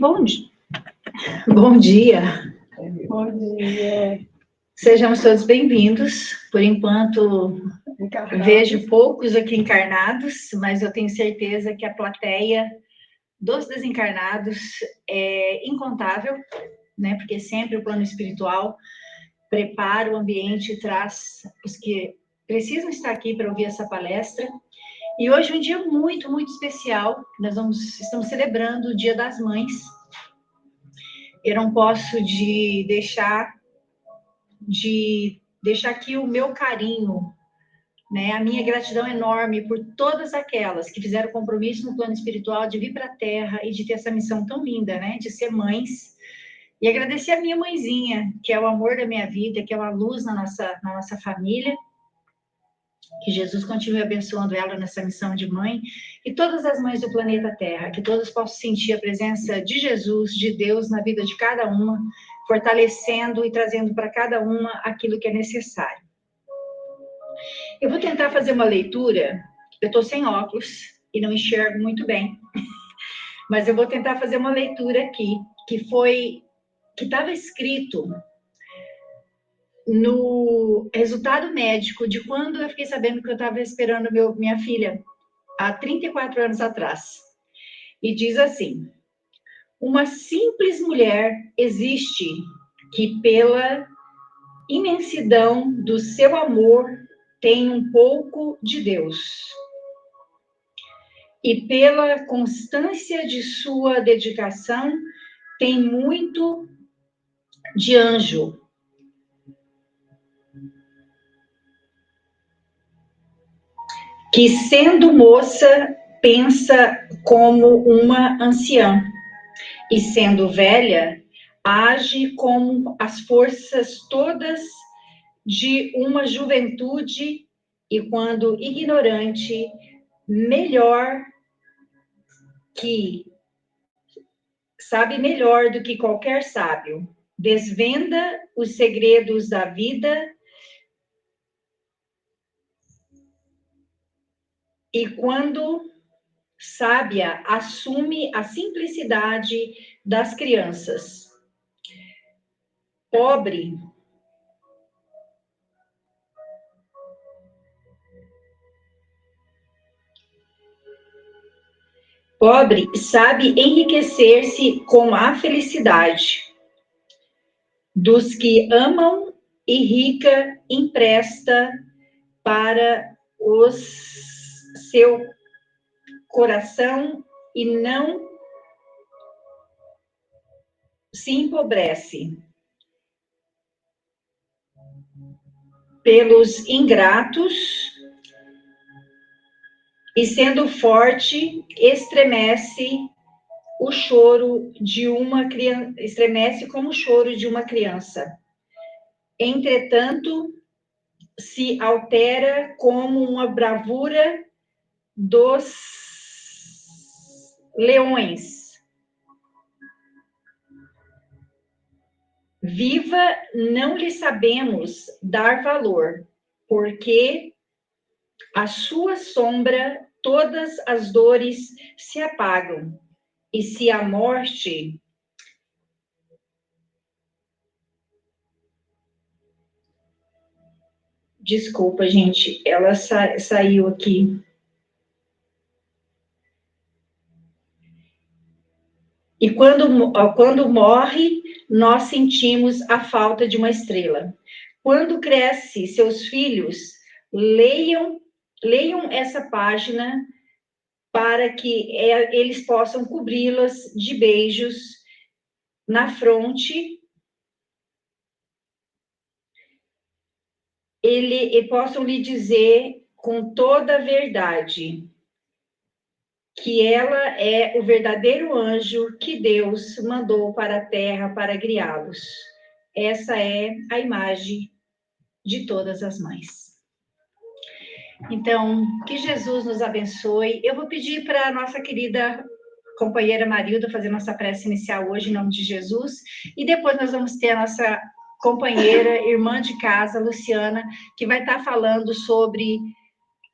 Bom dia. Bom dia. Bom dia. Sejamos todos bem-vindos. Por enquanto, vejo poucos aqui encarnados, mas eu tenho certeza que a plateia dos desencarnados é incontável, né? Porque sempre o plano espiritual prepara o ambiente e traz os que precisam estar aqui para ouvir essa palestra. E hoje é um dia muito, muito especial. Estamos celebrando o Dia das Mães. Eu não posso deixar aqui o meu carinho, né? A minha gratidão enorme por todas aquelas que fizeram compromisso no plano espiritual de vir para a Terra e de ter essa missão tão linda, né? De ser mães. E agradecer a minha mãezinha, que é o amor da minha vida, que é uma luz na nossa família. Que Jesus continue abençoando ela nessa missão de mãe. E todas as mães do planeta Terra, que todas possam sentir a presença de Jesus, de Deus na vida de cada uma, fortalecendo e trazendo para cada uma aquilo que é necessário. Eu vou tentar fazer uma leitura. Eu estou sem óculos e não enxergo muito bem, mas eu vou tentar fazer uma leitura aqui, que estava escrito no resultado médico de quando eu fiquei sabendo que eu estava esperando minha filha, há 34 anos atrás. E diz assim: uma simples mulher existe que pela imensidão do seu amor tem um pouco de Deus. E pela constância de sua dedicação tem muito de anjo. Que sendo moça pensa como uma anciã e sendo velha age como as forças todas de uma juventude e quando ignorante sabe melhor do que qualquer sábio, desvenda os segredos da vida e quando sábia assume a simplicidade das crianças. Pobre sabe enriquecer-se com a felicidade dos que amam e rica empresta para seu coração e não se empobrece. Pelos ingratos e sendo forte estremece o choro de uma criança, estremece como o choro de uma criança. Entretanto, se altera como uma bravura dos leões. Viva não lhe sabemos dar valor, porque a sua sombra todas as dores se apagam, e se a morte desculpa, gente, ela saiu aqui. E quando morre, nós sentimos a falta de uma estrela. Quando cresce, seus filhos leiam essa página para que eles possam cobri-las de beijos na fronte. E possam lhe dizer com toda a verdade que ela é o verdadeiro anjo que Deus mandou para a terra para criá-los. Essa é a imagem de todas as mães. Então, que Jesus nos abençoe. Eu vou pedir para a nossa querida companheira Marilda fazer nossa prece inicial hoje, em nome de Jesus, e depois nós vamos ter a nossa companheira, irmã de casa, Luciana, que vai estar falando sobre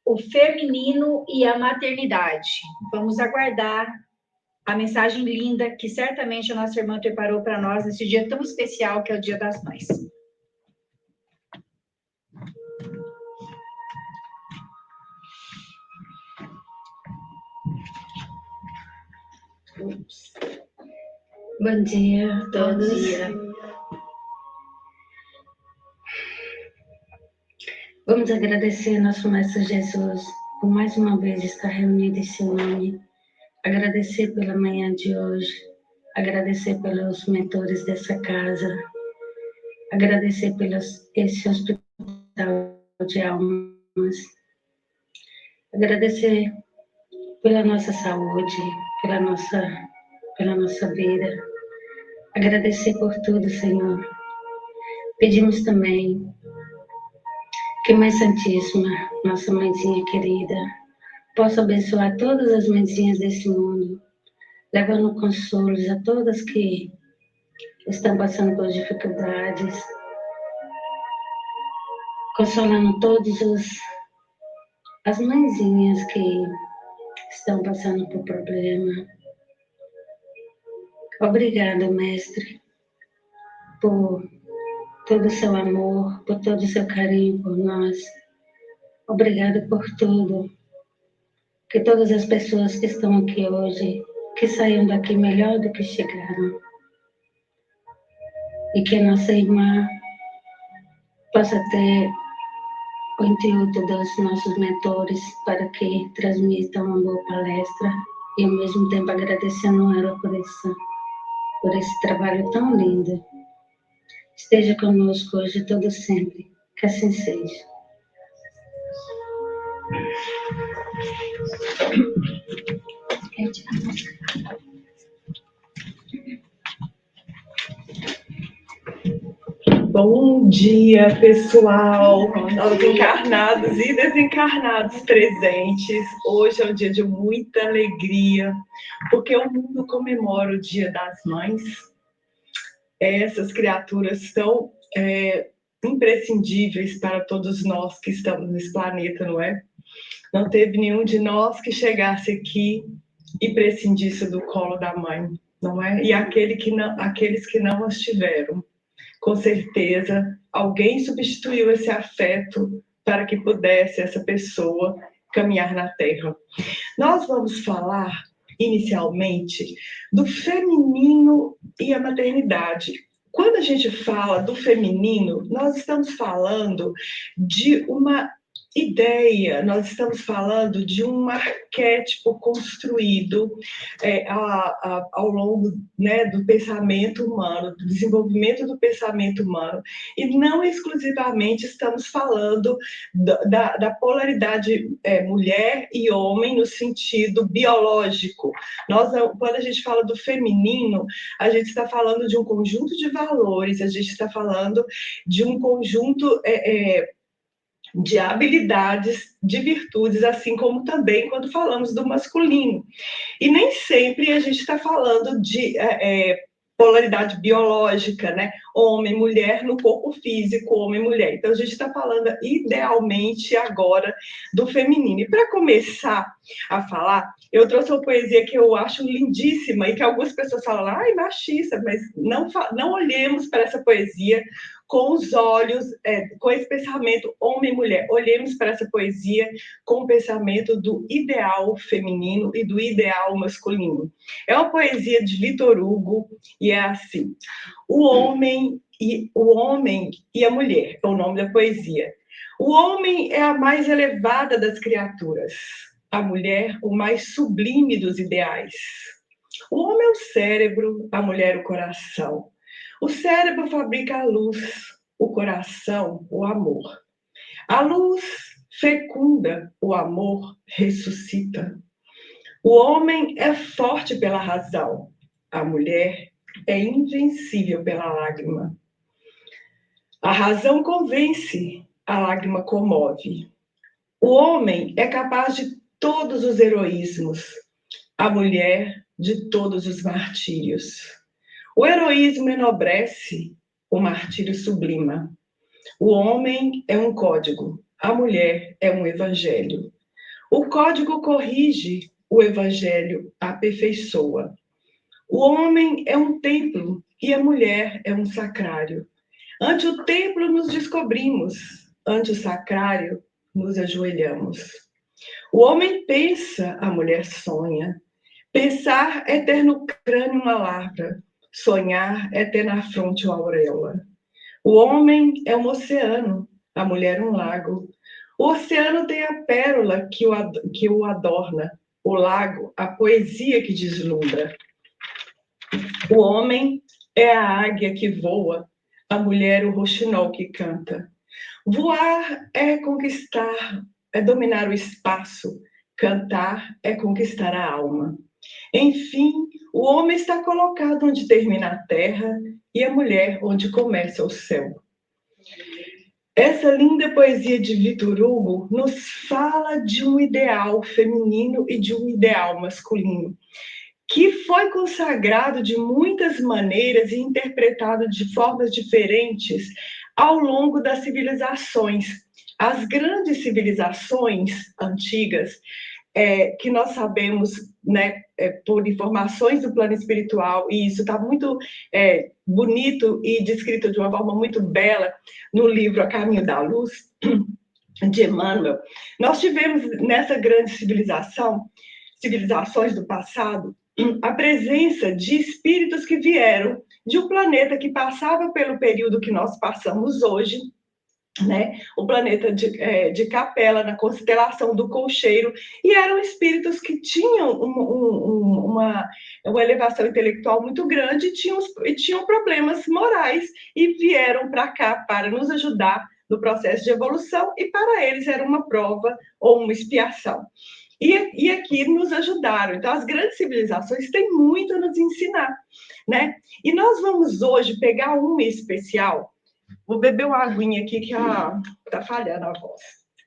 o feminino e a maternidade. Vamos aguardar a mensagem linda que certamente a nossa irmã preparou para nós nesse dia tão especial que é o Dia das Mães. Bom dia a todos. Bom dia. Vamos agradecer ao nosso Mestre Jesus por mais uma vez estar reunido em seu nome. Agradecer pela manhã de hoje. Agradecer pelos mentores dessa casa. Agradecer esse hospital de almas. Agradecer pela nossa saúde, pela nossa vida. Agradecer por tudo, Senhor. Pedimos também que Mãe Santíssima, nossa mãezinha querida, possa abençoar todas as mãezinhas desse mundo, levando consolos a todas que estão passando por dificuldades, consolando as mãezinhas que estão passando por problema. Obrigada, Mestre, por todo o seu amor, por todo o seu carinho por nós. Obrigada por tudo. Que todas as pessoas que estão aqui hoje, que saiam daqui melhor do que chegaram. E que a nossa irmã possa ter o intuito dos nossos mentores para que transmitam uma boa palestra e ao mesmo tempo agradecendo ela por esse trabalho tão lindo. Esteja conosco hoje e todo sempre. Que assim seja. Bom dia, pessoal, aos encarnados e desencarnados presentes. Hoje é um dia de muita alegria, porque o mundo comemora o Dia das Mães. Essas criaturas são imprescindíveis para todos nós que estamos nesse planeta, não é? Não teve nenhum de nós que chegasse aqui e prescindisse do colo da mãe, não é? E aqueles que não as tiveram. Com certeza, alguém substituiu esse afeto para que pudesse essa pessoa caminhar na Terra. Nós vamos falar, inicialmente, do feminino e a maternidade. Quando a gente fala do feminino, nós estamos falando de uma ideia, nós estamos falando de um arquétipo construído ao longo, né, do pensamento humano, do desenvolvimento do pensamento humano, e não exclusivamente estamos falando da polaridade mulher e homem no sentido biológico. Quando a gente fala do feminino, a gente está falando de um conjunto de valores, a gente está falando de um conjunto de habilidades, de virtudes, assim como também quando falamos do masculino. E nem sempre a gente está falando de polaridade biológica, né? Homem, mulher no corpo físico, homem, mulher. Então a gente está falando idealmente agora do feminino. E para começar a falar, eu trouxe uma poesia que eu acho lindíssima e que algumas pessoas falam, ai, machista, mas não olhemos para essa poesia com os olhos, com esse pensamento homem e mulher. Olhemos para essa poesia com o pensamento do ideal feminino e do ideal masculino. É uma poesia de Victor Hugo e é assim: o homem e a mulher, é o nome da poesia. O homem é a mais elevada das criaturas, a mulher o mais sublime dos ideais. O homem é o cérebro, a mulher o coração. O cérebro fabrica a luz, o coração o amor. A luz fecunda, o amor ressuscita. O homem é forte pela razão, a mulher é invencível pela lágrima. A razão convence, a lágrima comove. O homem é capaz de todos os heroísmos, a mulher de todos os martírios. O heroísmo enobrece, o martírio sublima. O homem é um código, a mulher é um evangelho. O código corrige, o Evangelho aperfeiçoa. O homem é um templo e a mulher é um sacrário. Ante o templo nos descobrimos, ante o sacrário nos ajoelhamos. O homem pensa, a mulher sonha. Pensar é ter no crânio uma lavra, sonhar é ter na fronte uma auréola. O homem é um oceano, a mulher um lago. O oceano tem a pérola que o adorna, o lago, a poesia que deslumbra. O homem é a águia que voa, a mulher o roxinol que canta. Voar é conquistar, é dominar o espaço. Cantar é conquistar a alma. Enfim, o homem está colocado onde termina a terra e a mulher onde começa o céu. Essa linda poesia de Victor Hugo nos fala de um ideal feminino e de um ideal masculino, que foi consagrado de muitas maneiras e interpretado de formas diferentes ao longo das civilizações. As grandes civilizações antigas, que nós sabemos, né, por informações do plano espiritual, e isso está muito bonito e descrito de uma forma muito bela no livro A Caminho da Luz, de Emmanuel. Nós tivemos nessa grande civilizações do passado, a presença de espíritos que vieram de um planeta que passava pelo período que nós passamos hoje, né? O planeta de Capela, na constelação do Colcheiro, e eram espíritos que tinham uma elevação intelectual muito grande e tinham problemas morais, e vieram para cá para nos ajudar no processo de evolução, e para eles era uma prova ou uma expiação. E aqui nos ajudaram. Então, as grandes civilizações têm muito a nos ensinar, né? E nós vamos hoje pegar uma especial. Vou beber uma aguinha aqui que está falhando a voz.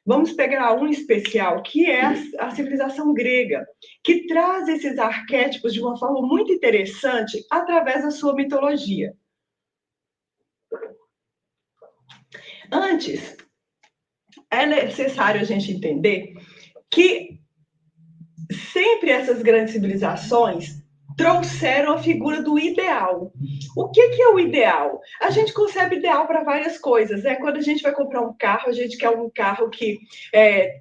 Vamos pegar um especial, que é a civilização grega, que traz esses arquétipos de uma forma muito interessante através da sua mitologia. Antes, é necessário a gente entender que sempre essas grandes civilizações trouxeram a figura do ideal. O que é o ideal? A gente concebe ideal para várias coisas, né? Quando a gente vai comprar um carro, a gente quer um carro que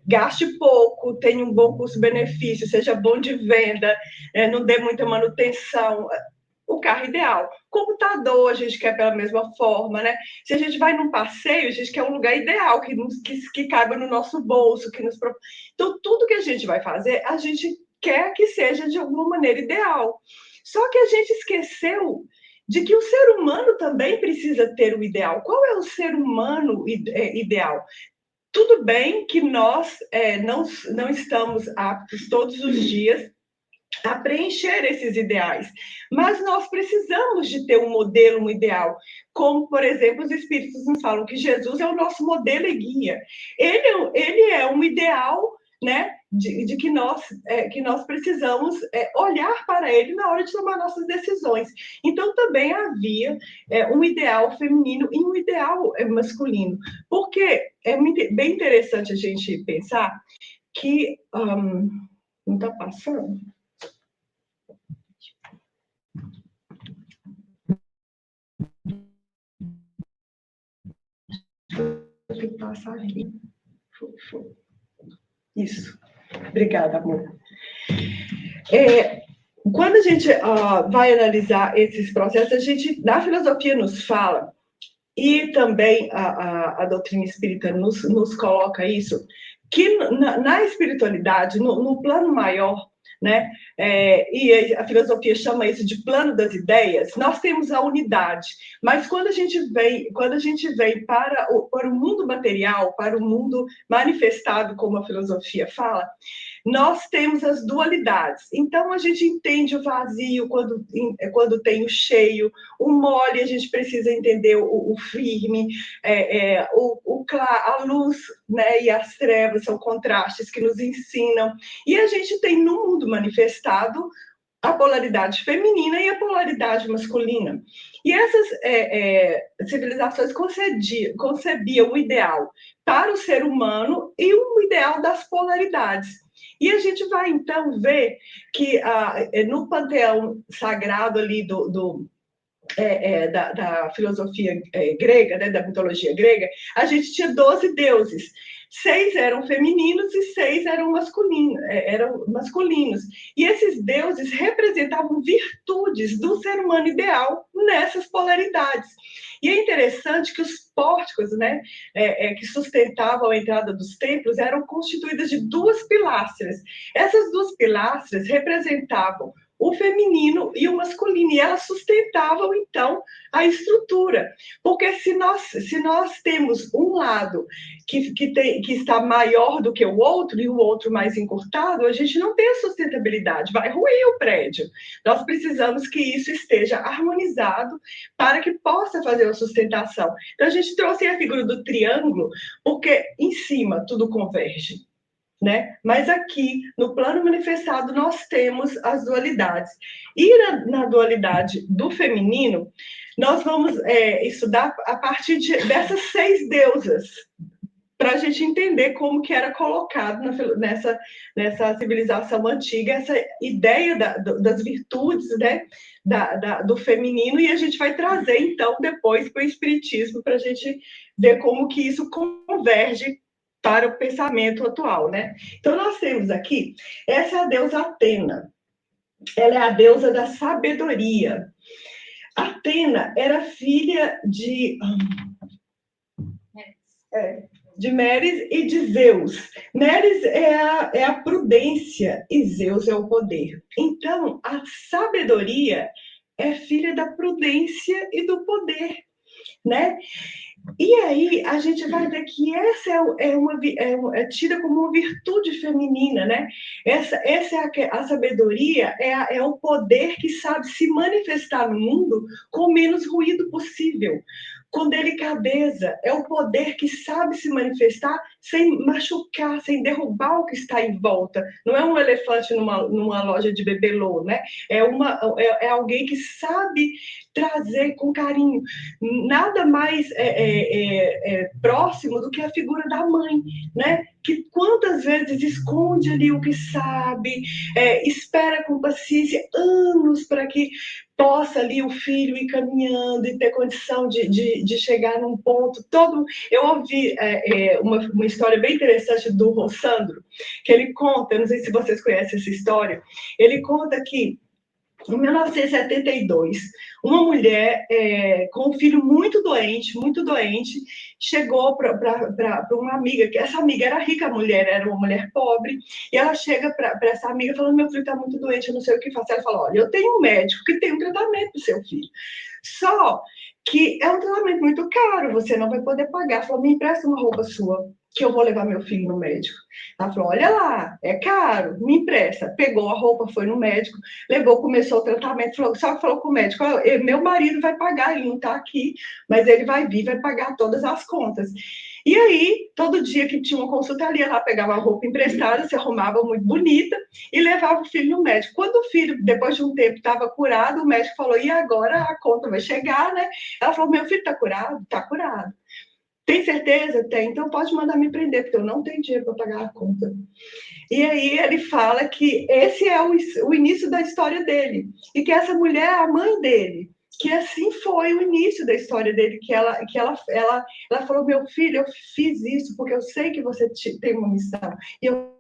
gaste pouco, tenha um bom custo-benefício, seja bom de venda, não dê muita manutenção. O carro ideal. Computador, a gente quer pela mesma forma, né? Se a gente vai num passeio, a gente quer um lugar ideal, que caiba no nosso bolso, Então, tudo que a gente vai fazer, a gente quer que seja de alguma maneira ideal. Só que a gente esqueceu de que o ser humano também precisa ter o ideal. Qual é o ser humano ideal? Tudo bem que nós não estamos aptos todos os dias a preencher esses ideais. Mas nós precisamos de ter um modelo, um ideal. Como, por exemplo, os espíritos nos falam que Jesus é o nosso modelo e guia. Ele é um ideal, né, de que nós precisamos olhar para ele na hora de tomar nossas decisões. Então, também havia um ideal feminino e um ideal masculino. Porque é bem interessante a gente pensar que... não está passando? Que passar aqui. Isso. Obrigada, amor. Quando a gente vai analisar esses processos, a gente, na filosofia, nos fala, e também a doutrina espírita nos coloca isso, que na espiritualidade, no plano maior, né? E a filosofia chama isso de plano das ideias. Nós temos a unidade, mas quando a gente vem para o mundo material, para o mundo manifestado, como a filosofia fala, nós temos as dualidades. Então, a gente entende o vazio quando tem o cheio, o mole, a gente precisa entender o firme, a luz, né, e as trevas são contrastes que nos ensinam. E a gente tem no mundo manifestado a polaridade feminina e a polaridade masculina. E essas civilizações concebiam o ideal para o ser humano e o ideal das polaridades. E a gente vai, então, ver que no panteão sagrado ali da filosofia grega, né, da mitologia grega, a gente tinha 12 deuses. 6 eram femininos e 6 eram masculinos. E esses deuses representavam virtudes do ser humano ideal nessas polaridades. E é interessante que os pórticos, né, que sustentavam a entrada dos templos eram constituídos de 2 pilastras. Essas 2 pilastras representavam o feminino e o masculino, e elas sustentavam, então, a estrutura. Porque se nós temos um lado que está maior do que o outro, e o outro mais encurtado, a gente não tem a sustentabilidade, vai ruir o prédio. Nós precisamos que isso esteja harmonizado para que possa fazer a sustentação. Então, a gente trouxe a figura do triângulo, porque em cima tudo converge. Né? Mas aqui, no plano manifestado, nós temos as dualidades. E na dualidade do feminino, nós vamos estudar a partir dessas 6 deusas, para a gente entender como que era colocado nessa civilização antiga, essa ideia das virtudes, né, do feminino, e a gente vai trazer, então, depois para o Espiritismo, para a gente ver como que isso converge para o pensamento atual, né? Então, nós temos aqui, essa é a deusa Atena. Ela é a deusa da sabedoria. Atena era filha de Meres e de Zeus. Meres é a prudência e Zeus é o poder. Então, a sabedoria é filha da prudência e do poder, né? E aí a gente vai ver que essa é tida como uma virtude feminina, né? Essa é a sabedoria, é o poder que sabe se manifestar no mundo com o menos ruído possível, com delicadeza. É o poder que sabe se manifestar sem machucar, sem derrubar o que está em volta. Não é um elefante numa loja de bebelô, né? É alguém que sabe trazer com carinho. Nada mais próximo do que a figura da mãe, né? Que quantas vezes esconde ali o que sabe, espera com paciência anos para que possa ali o filho ir caminhando e ter condição de chegar num ponto todo. Eu ouvi uma história bem interessante do Rossandro, que ele conta, eu não sei se vocês conhecem essa história, ele conta que em 1972, uma mulher com um filho muito doente, chegou para uma amiga, que essa amiga era rica, a mulher era uma mulher pobre, e ela chega para essa amiga falando: meu filho está muito doente, eu não sei o que fazer. Ela fala: olha, eu tenho um médico que tem um tratamento para o seu filho, só que é um tratamento muito caro, você não vai poder pagar. Ela falou: me empresta uma roupa sua, que eu vou levar meu filho no médico. Ela falou: olha lá, é caro, me empresta. Pegou a roupa, foi no médico, levou, começou o tratamento, só que falou com o médico: meu marido vai pagar, ele não está aqui, mas ele vai vir, vai pagar todas as contas. E aí, todo dia que tinha uma consulta ali, ela pegava a roupa emprestada, se arrumava muito bonita e levava o filho no médico. Quando o filho, depois de um tempo, estava curado, o médico falou: e agora a conta vai chegar, né? Ela falou: meu filho está curado? Está curado. Tem certeza? Tem. Então pode mandar me prender, porque eu não tenho dinheiro para pagar a conta. E aí ele fala que esse é o início da história dele. E que essa mulher é a mãe dele. Que assim foi o início da história dele. Que ela falou: meu filho, eu fiz isso porque eu sei que você tem uma missão. E eu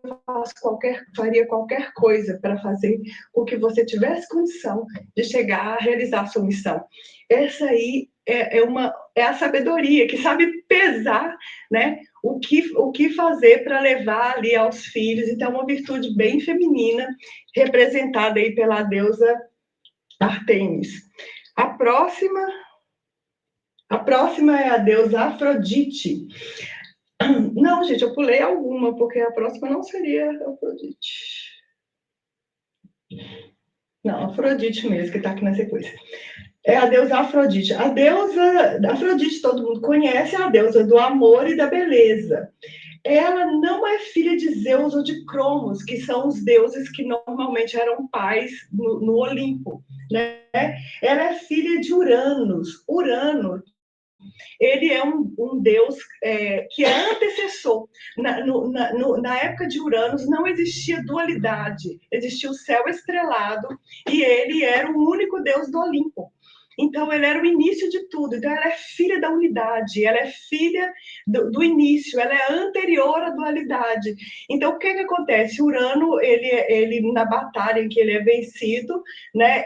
faria qualquer coisa para fazer com que você tivesse condição de chegar a realizar a sua missão. Essa aí é a sabedoria, que sabe pesar, né, o que fazer para levar ali aos filhos. Então, uma virtude bem feminina, representada aí pela deusa Ártemis. A próxima é a deusa Afrodite. Não, gente, eu pulei alguma, porque a próxima não seria Afrodite. Não, Afrodite mesmo, que está aqui na sequência. É a deusa Afrodite. A deusa Afrodite, todo mundo conhece, é a deusa do amor e da beleza. Ela não é filha de Zeus ou de Cronos, que são os deuses que normalmente eram pais no Olimpo, né? Ela é filha de Urano, ele é um Deus que é antecessor. Na época de Uranus não existia dualidade, existia o céu estrelado e ele era o único Deus do Olimpo. Então, ele era o início de tudo. Então, ela é filha da unidade, ela é filha do início, ela é anterior à dualidade. Então, o que acontece? Urano, ele na batalha em que ele é vencido, né,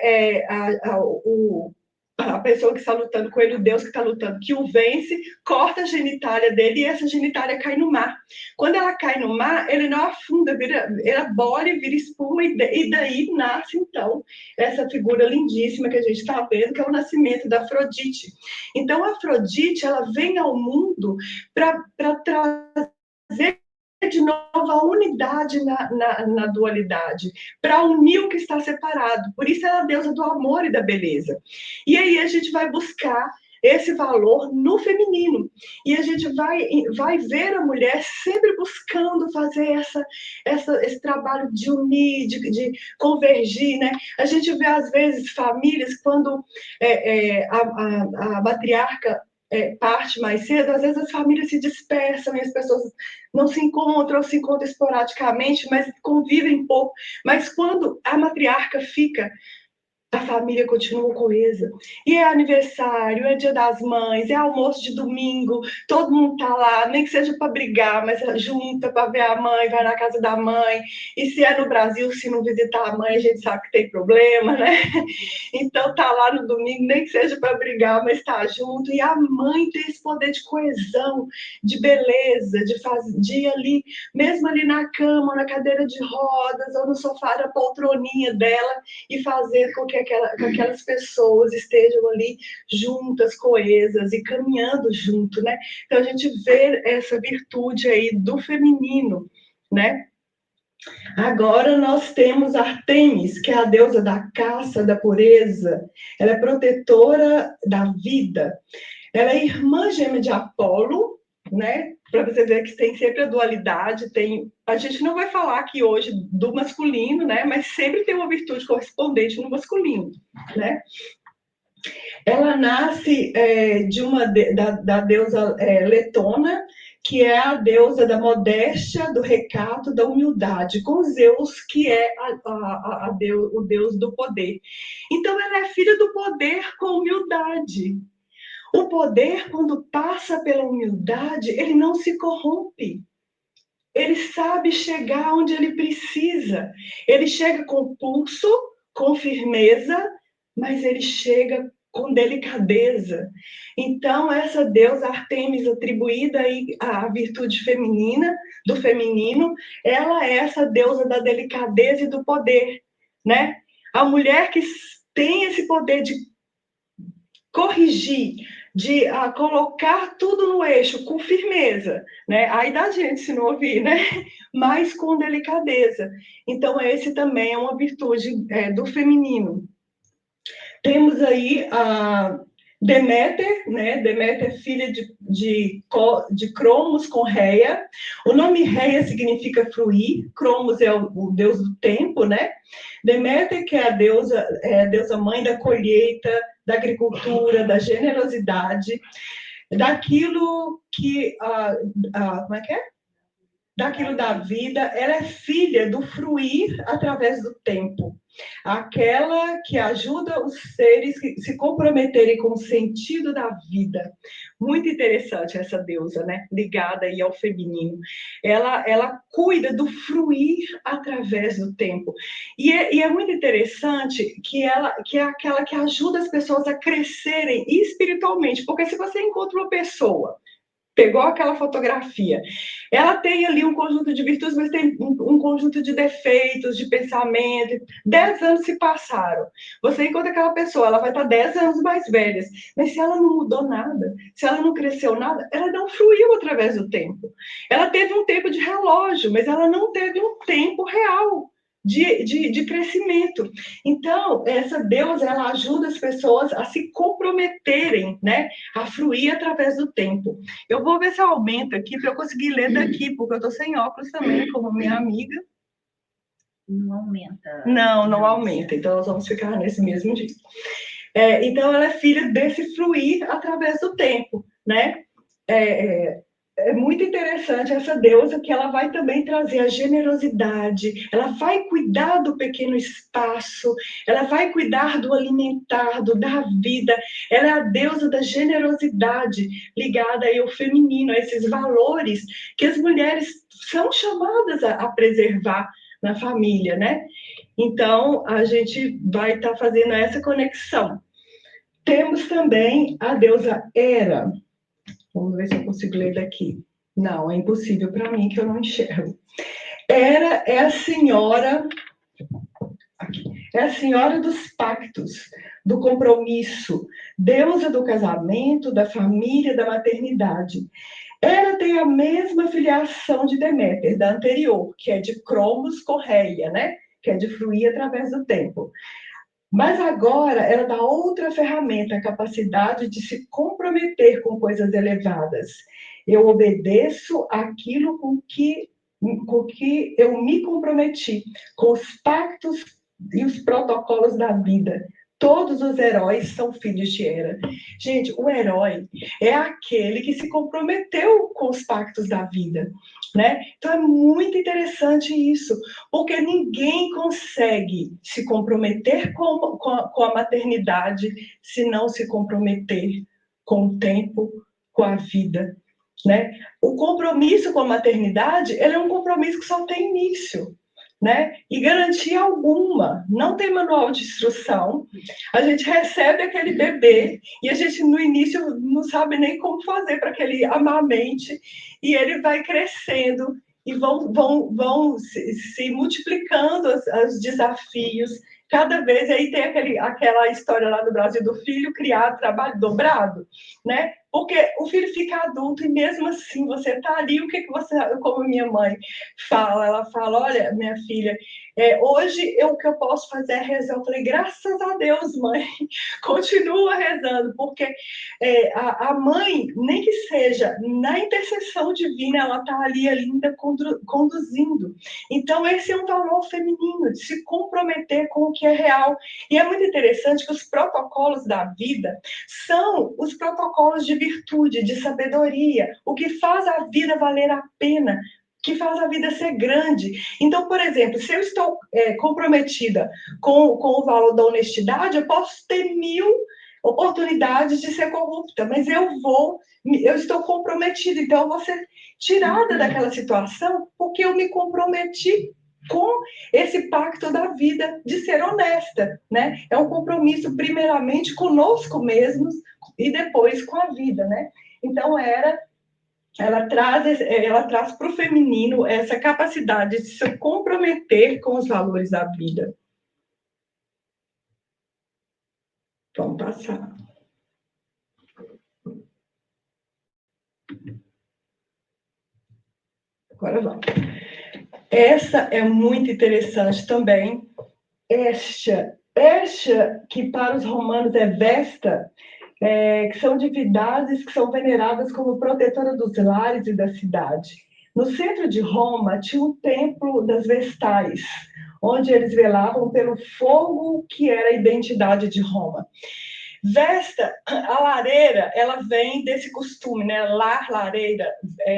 a pessoa que está lutando com ele, o Deus que está lutando, que o vence, corta a genitália dele e essa genitália cai no mar. Quando ela cai no mar, ele não afunda, ela bole, vira espuma e daí nasce, então, essa figura lindíssima que a gente está vendo, que é o nascimento da Afrodite. Então, a Afrodite, ela vem ao mundo para trazer de novo a unidade na dualidade, para unir o que está separado. Por isso ela é a deusa do amor e da beleza. E aí a gente vai buscar esse valor no feminino. E a gente vai ver a mulher sempre buscando fazer esse trabalho de unir, de convergir, né? A gente vê, às vezes, famílias, quando a matriarca parte mais cedo, às vezes as famílias se dispersam e as pessoas não se encontram, ou se encontram esporadicamente, mas convivem pouco. Mas quando a matriarca fica, a família continua coesa. E é aniversário, é dia das mães, é almoço de domingo, todo mundo tá lá, nem que seja para brigar, mas junta para ver a mãe, vai na casa da mãe. E se é no Brasil, se não visitar a mãe, a gente sabe que tem problema, né? Então tá lá no domingo, nem que seja para brigar, mas tá junto. E a mãe tem esse poder de coesão, de beleza, de ir ali, mesmo ali na cama, na cadeira de rodas, ou no sofá da poltroninha dela, e fazer com que aquelas pessoas estejam ali juntas, coesas e caminhando junto, né? Então a gente vê essa virtude aí do feminino, né? Agora nós temos Artemis, que é a deusa da caça, da pureza. Ela é protetora da vida. Ela é irmã gêmea de Apolo, né? Para você ver que tem sempre a dualidade, a gente não vai falar aqui hoje do masculino, né? Mas sempre tem uma virtude correspondente no masculino, né? Ela nasce da deusa Letona, que é a deusa da modéstia, do recato, da humildade, com Zeus, que é o deus do poder. Então, ela é filha do poder com humildade. O poder, quando passa pela humildade, ele não se corrompe. Ele sabe chegar onde ele precisa. Ele chega com pulso, com firmeza, mas ele chega com delicadeza. Então, essa deusa Artemis, atribuída aí à virtude feminina, do feminino, ela é essa deusa da delicadeza e do poder, né? A mulher que tem esse poder de corrigir, de colocar tudo no eixo com firmeza, né? Aí da gente se não ouvir, né? Mas com delicadeza. Então, esse também é uma virtude do feminino. Temos aí a Deméter, né? Deméter é filha de Cromos com Reia. O nome Reia significa fruir, Cromos é o deus do tempo, né? Deméter, que é a deusa mãe da colheita, da agricultura, da generosidade, daquilo que como é que é? Daquilo da vida, ela é filha do fruir através do tempo. Aquela que ajuda os seres que se comprometerem com o sentido da vida. Muito interessante essa deusa, né? Ligada aí ao feminino. Ela cuida do fruir através do tempo. E é muito interessante que é aquela que ajuda as pessoas a crescerem espiritualmente. Porque se você encontra uma pessoa, pegou aquela fotografia, ela tem ali um conjunto de virtudes, mas tem um conjunto de defeitos, de pensamento. 10 anos se passaram. Você encontra aquela pessoa, ela vai estar 10 anos mais velha. Mas se ela não mudou nada, se ela não cresceu nada, ela não fluiu através do tempo. Ela teve um tempo de relógio, mas ela não teve um tempo real de crescimento. Então, essa deusa, ela ajuda as pessoas a se comprometerem, né, a fluir através do tempo. Eu vou ver se eu aumento aqui para eu conseguir ler daqui, porque eu estou sem óculos também, como minha amiga. Não aumenta. Não aumenta. Então, nós vamos ficar nesse mesmo jeito. Então, ela é filha desse fluir através do tempo, né? É muito interessante essa deusa que ela vai também trazer a generosidade, ela vai cuidar do pequeno espaço, ela vai cuidar do alimentar, do dar vida, ela é a deusa da generosidade, ligada aí ao feminino, a esses valores que as mulheres são chamadas a preservar na família, né? Então, a gente vai estar fazendo essa conexão. Temos também a deusa Hera. Vamos ver se eu consigo ler daqui. Não, é impossível para mim, que eu não enxergo. Hera é a senhora... Aqui, é a senhora dos pactos, do compromisso, deusa do casamento, da família, da maternidade. Ela tem a mesma filiação de Deméter, da anterior, que é de Cromos Correia, né? Que é de fluir através do tempo. Mas agora ela dá outra ferramenta, a capacidade de se comprometer com coisas elevadas. Eu obedeço aquilo com que eu me comprometi, com os pactos e os protocolos da vida. Todos os heróis são filhos de Hera. Gente, o herói é aquele que se comprometeu com os pactos da vida, né? Então é muito interessante isso, porque ninguém consegue se comprometer com a maternidade se não se comprometer com o tempo, com a vida, né? O compromisso com a maternidade, ele é um compromisso que só tem início, né? E garantia alguma, não tem manual de instrução, a gente recebe aquele bebê e a gente no início não sabe nem como fazer para que ele amamente, e ele vai crescendo e vão se multiplicando os desafios, cada vez aí tem aquela história lá no Brasil do filho criado, trabalho dobrado, né? Porque o filho fica adulto e mesmo assim você tá ali, o que você, como minha mãe fala, ela fala, olha, minha filha, hoje o que eu posso fazer é rezar. Eu falei, graças a Deus, mãe, continua rezando, porque a mãe, nem que seja na intercessão divina, ela está ali ainda conduzindo. Então, esse é um valor feminino, de se comprometer com o que é real. E é muito interessante que os protocolos da vida são os protocolos de virtude, de sabedoria, o que faz a vida valer a pena, que faz a vida ser grande. Então, por exemplo, se eu estou comprometida com o valor da honestidade, eu posso ter 1000 oportunidades de ser corrupta, mas eu estou comprometida, então eu vou ser tirada daquela situação porque eu me comprometi com esse pacto da vida de ser honesta, né? É um compromisso primeiramente conosco mesmos e depois com a vida, né? Então ela traz para o feminino essa capacidade de se comprometer com os valores da vida. Vamos passar. Agora vamos. Essa é muito interessante também. Estia, que para os romanos é Vesta, que são divindades que são veneradas como protetora dos lares e da cidade. No centro de Roma tinha um templo das Vestais, onde eles velavam pelo fogo que era a identidade de Roma. Vesta, a lareira, ela vem desse costume, né? Lareira,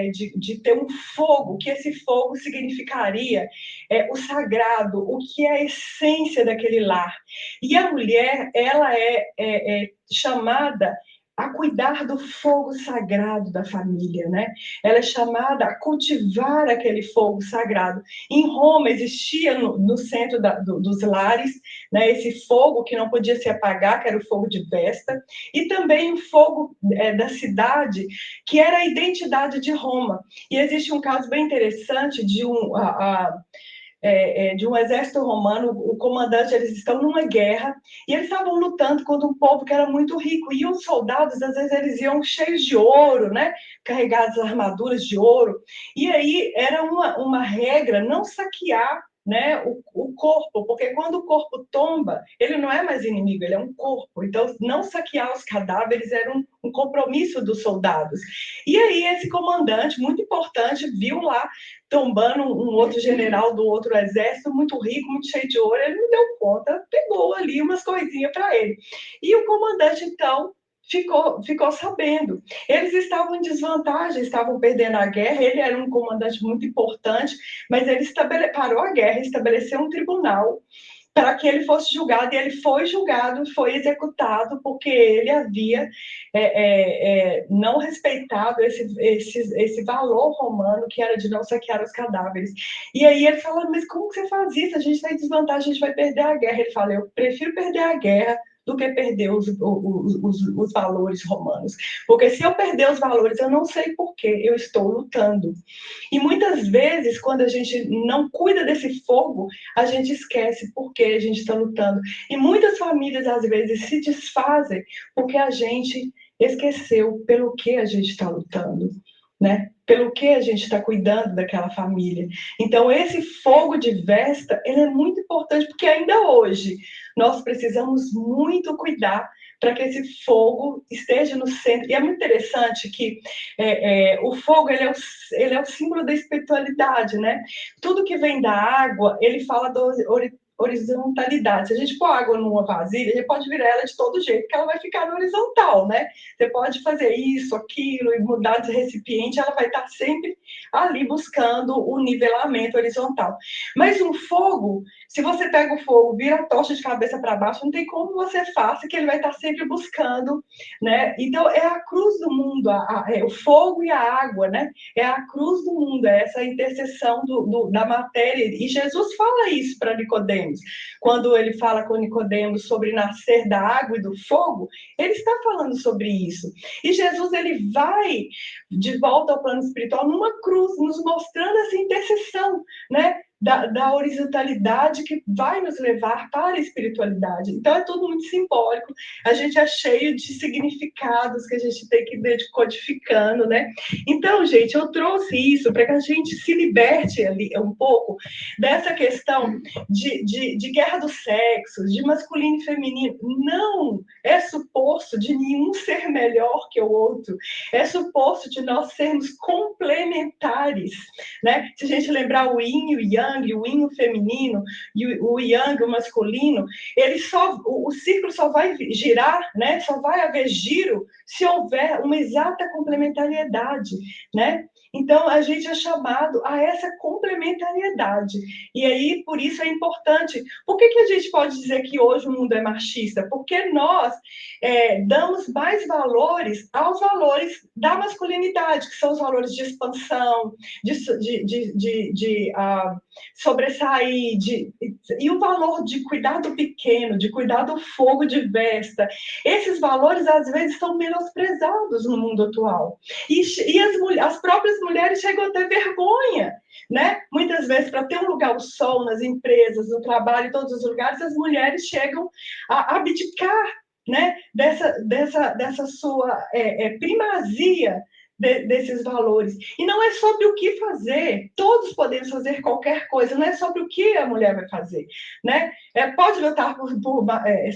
de ter um fogo, que esse fogo significaria o sagrado, o que é a essência daquele lar. E a mulher, ela é chamada a cuidar do fogo sagrado da família, né? Ela é chamada a cultivar aquele fogo sagrado. Em Roma existia no centro dos lares, né, esse fogo que não podia se apagar, que era o fogo de Vesta, e também o fogo da cidade, que era a identidade de Roma. E existe um caso bem interessante de um exército romano, o comandante, eles estão numa guerra, e eles estavam lutando contra um povo que era muito rico, e os soldados, às vezes, eles iam cheios de ouro, né? Carregados armaduras de ouro, e aí era uma regra não saquear né, o corpo, porque quando o corpo tomba, ele não é mais inimigo, ele é um corpo. Então, não saquear os cadáveres era um compromisso dos soldados. E aí, esse comandante, muito importante, viu lá tombando um outro general do outro exército, muito rico, muito cheio de ouro, ele não deu conta, pegou ali umas coisinhas para ele. E o comandante, então, ficou sabendo. Eles estavam em desvantagem, estavam perdendo a guerra, ele era um comandante muito importante, mas ele parou a guerra, estabeleceu um tribunal para que ele fosse julgado, e ele foi julgado, foi executado, porque ele havia não respeitado esse valor romano, que era de não saquear os cadáveres. E aí ele falou, mas como que você faz isso? A gente está em desvantagem, a gente vai perder a guerra. Ele fala, eu prefiro perder a guerra do que perder os valores romanos. Porque se eu perder os valores, eu não sei por que eu estou lutando. E muitas vezes, quando a gente não cuida desse fogo, a gente esquece por que a gente está lutando. E muitas famílias, às vezes, se desfazem porque a gente esqueceu pelo que a gente está lutando, né? Pelo que a gente está cuidando daquela família. Então, esse fogo de Vesta, ele é muito importante, porque ainda hoje nós precisamos muito cuidar para que esse fogo esteja no centro. E é muito interessante que o fogo ele é o símbolo da espiritualidade, né? Tudo que vem da água, ele fala da horizontalidade. Se a gente pôr água numa vasilha, a gente pode virar ela de todo jeito, que ela vai ficar no horizontal, né? Você pode fazer isso, aquilo, e mudar de recipiente, ela vai estar sempre ali buscando o nivelamento horizontal. Mas um fogo, se você pega o fogo, vira a tocha de cabeça para baixo, não tem como você faça, que ele vai estar sempre buscando, né? Então, é a cruz do mundo, o fogo e a água, né? É a cruz do mundo, é essa interseção da matéria. E Jesus fala isso para Nicodemos. Quando ele fala com Nicodemos sobre nascer da água e do fogo, ele está falando sobre isso. E Jesus, ele vai de volta ao plano espiritual numa cruz, nos mostrando essa interseção, né? Da horizontalidade que vai nos levar para a espiritualidade. Então, é tudo muito simbólico. A gente é cheio de significados que a gente tem que ir decodificando, né? Então, gente, eu trouxe isso para que a gente se liberte ali um pouco dessa questão de guerra dos sexos, de masculino e feminino. Não é suposto de nenhum ser melhor que o outro. É suposto de nós sermos complementares, né? Se a gente lembrar o yin e o yang, o yin o feminino e o yang o masculino, o ciclo só vai girar, né? Só vai haver giro se houver uma exata complementariedade, né? Então, a gente é chamado a essa complementariedade. E aí, por isso é importante. Por que a gente pode dizer que hoje o mundo é machista? Porque nós damos mais valores aos valores da masculinidade, que são os valores de expansão, de sobressair, e o valor de cuidar do pequeno, de cuidar do fogo de Vesta. Esses valores, às vezes, são menosprezados no mundo atual. E as próprias mulheres chegam a ter vergonha, né? Muitas vezes, para ter um lugar ao sol nas empresas, no trabalho, em todos os lugares, as mulheres chegam a abdicar, né? dessa sua primazia desses valores. E não é sobre o que fazer. Todos podemos fazer qualquer coisa. Não é sobre o que a mulher vai fazer, né? Pode lutar por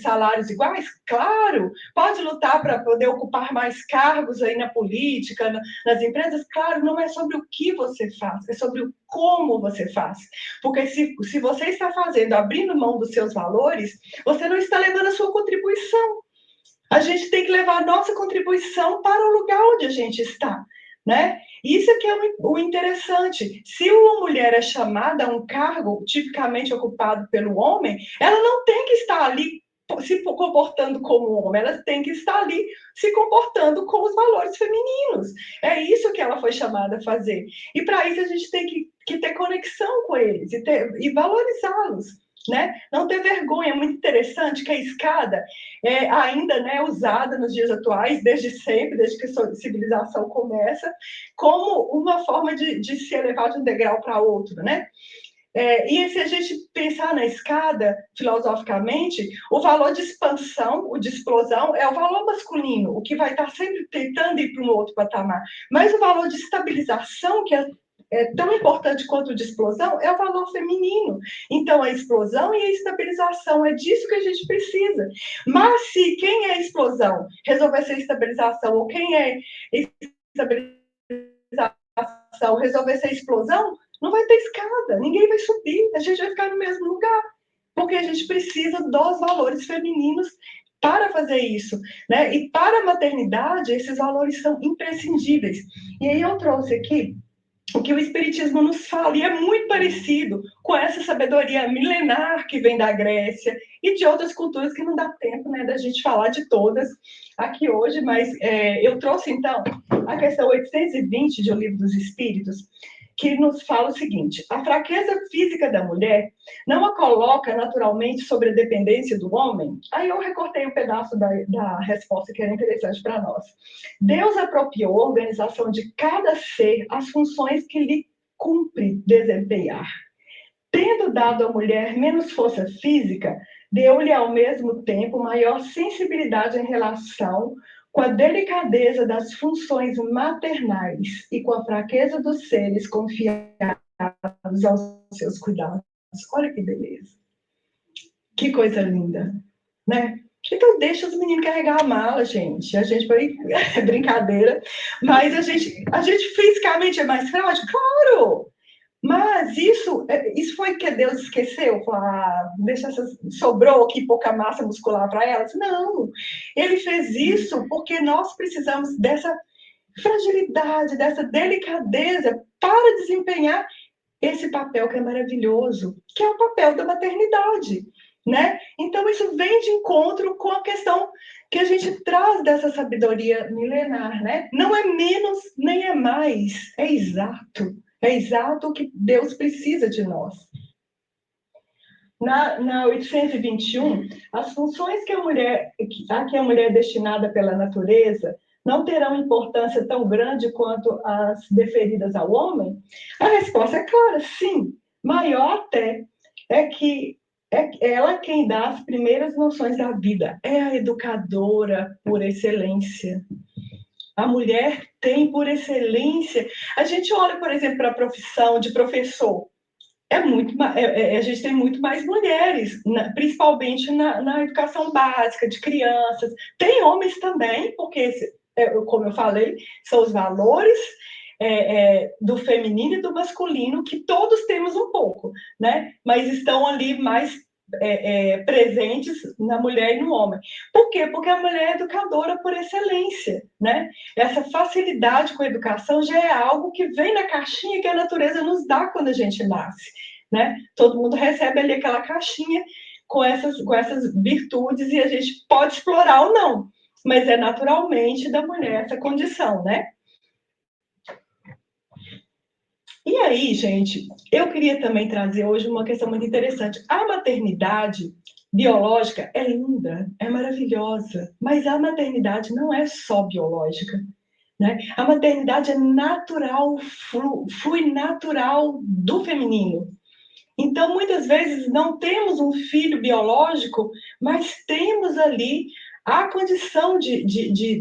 salários iguais? Claro. Pode lutar para poder ocupar mais cargos aí na política, nas empresas? Claro. Não é sobre o que você faz, é sobre o como você faz. Porque se você está fazendo, abrindo mão dos seus valores, você não está levando a sua contribuição. A gente tem que levar a nossa contribuição para o lugar onde a gente está, né? Isso aqui é o interessante. Se uma mulher é chamada a um cargo tipicamente ocupado pelo homem, ela não tem que estar ali se comportando como homem, ela tem que estar ali se comportando com os valores femininos. É isso que ela foi chamada a fazer. E para isso a gente tem que ter conexão com eles e valorizá-los. Né? Não ter vergonha. É muito interessante que a escada é ainda, né, usada nos dias atuais, desde sempre, desde que a civilização começa, como uma forma de se elevar de um degrau para outro, né? E se a gente pensar na escada, filosoficamente, o valor de expansão, o de explosão, é o valor masculino, o que vai estar sempre tentando ir para um outro patamar. Mas o valor de estabilização, que é tão importante quanto o de explosão é o valor feminino. Então, a explosão e a estabilização, é disso que a gente precisa. Mas se quem é explosão resolver ser estabilização, ou quem é estabilização resolver ser explosão, não vai ter escada, ninguém vai subir, a gente vai ficar no mesmo lugar, porque a gente precisa dos valores femininos para fazer isso, né? E para a maternidade, esses valores são imprescindíveis. E aí eu trouxe aqui o que o Espiritismo nos fala, e é muito parecido com essa sabedoria milenar que vem da Grécia e de outras culturas que não dá tempo, né, da gente falar de todas aqui hoje, mas eu trouxe, então, a questão 820 de O Livro dos Espíritos, que nos fala o seguinte: a fraqueza física da mulher não a coloca naturalmente sobre a dependência do homem? Aí eu recortei um pedaço da resposta que era interessante para nós. Deus apropriou a organização de cada ser as funções que lhe cumpre desempenhar. Tendo dado à mulher menos força física, deu-lhe ao mesmo tempo maior sensibilidade em relação com a delicadeza das funções maternais e com a fraqueza dos seres confiados aos seus cuidados. Olha que beleza. Que coisa linda, né? Então, deixa os meninos carregar a mala, gente. A gente vai... É brincadeira. Mas a gente fisicamente é mais frágil? Claro! Mas isso foi que Deus esqueceu? Sobrou aqui pouca massa muscular para elas? Não. Ele fez isso porque nós precisamos dessa fragilidade, dessa delicadeza para desempenhar esse papel que é maravilhoso, que é o papel da maternidade, né? Então, isso vem de encontro com a questão que a gente traz dessa sabedoria milenar, né? Não é menos, nem é mais, é exato. É exato o que Deus precisa de nós. Na 821, as funções a que a mulher é destinada pela natureza não terão importância tão grande quanto as deferidas ao homem? A resposta é clara, sim. Maior até. É que é ela quem dá as primeiras noções da vida. É a educadora por excelência. A mulher tem por excelência. A gente olha, por exemplo, para a profissão de professor. A gente tem muito mais mulheres, principalmente na educação básica de crianças. Tem homens também, porque, como eu falei, são os valores do feminino e do masculino, que todos temos um pouco, né? Mas estão ali mais presentes na mulher e no homem. Por quê? Porque a mulher é educadora por excelência, né? Essa facilidade com a educação já é algo que vem na caixinha que a natureza nos dá quando a gente nasce, né? Todo mundo recebe ali aquela caixinha com essas virtudes e a gente pode explorar ou não, mas é naturalmente da mulher essa condição, né? E aí, gente, eu queria também trazer hoje uma questão muito interessante. A maternidade biológica é linda, é maravilhosa, mas a maternidade não é só biológica, né? A maternidade é natural, flui natural do feminino. Então, muitas vezes, não temos um filho biológico, mas temos ali a condição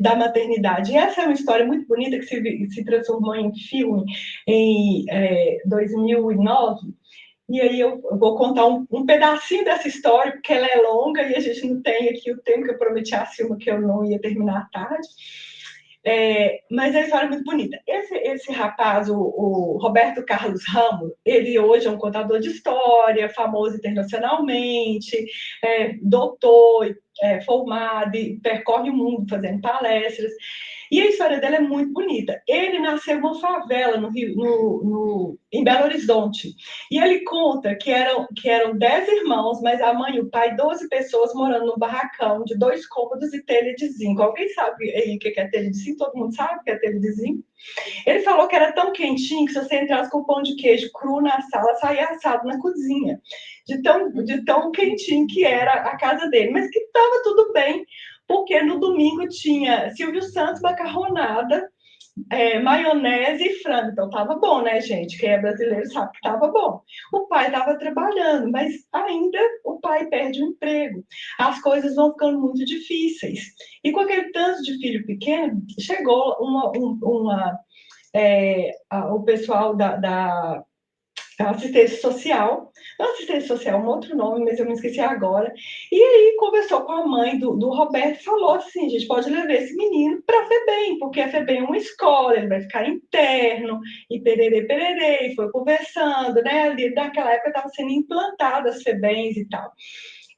da maternidade. E essa é uma história muito bonita que se transformou em filme em 2009. E aí eu vou contar um pedacinho dessa história, porque ela é longa e a gente não tem aqui o tempo que eu prometi a Silma que eu não ia terminar à tarde. Mas a história é muito bonita. Esse rapaz, o Roberto Carlos Ramos, ele hoje é um contador de história, famoso internacionalmente, doutor, formado, e percorre o mundo fazendo palestras. E a história dele é muito bonita. Ele nasceu numa favela em Belo Horizonte. E ele conta que eram 10 irmãos, mas a mãe e o pai, 12 pessoas morando num barracão de 2 cômodos e telha de zinco. Alguém sabe aí o que é telha de zinco? Todo mundo sabe o que é telha de zinco? Ele falou que era tão quentinho que se você entrasse com pão de queijo cru na sala, saía assado na cozinha. De tão quentinho que era a casa dele. Mas que estava tudo bem, porque no domingo tinha Silvio Santos, macarronada, maionese e frango. Então estava bom, né, gente? Quem é brasileiro sabe que estava bom. O pai estava trabalhando, mas ainda o pai perde o emprego. As coisas vão ficando muito difíceis. E com aquele tanto de filho pequeno, chegou uma o pessoal da assistência social, não assistência social, um outro nome, mas eu me esqueci agora, e aí conversou com a mãe do Roberto e falou assim, a gente pode levar esse menino para a FEBEM, porque a FEBEM é uma escola, ele vai ficar interno, e pererê, pererê, e foi conversando, né, ali naquela época estavam sendo implantadas as FEBEMs e tal.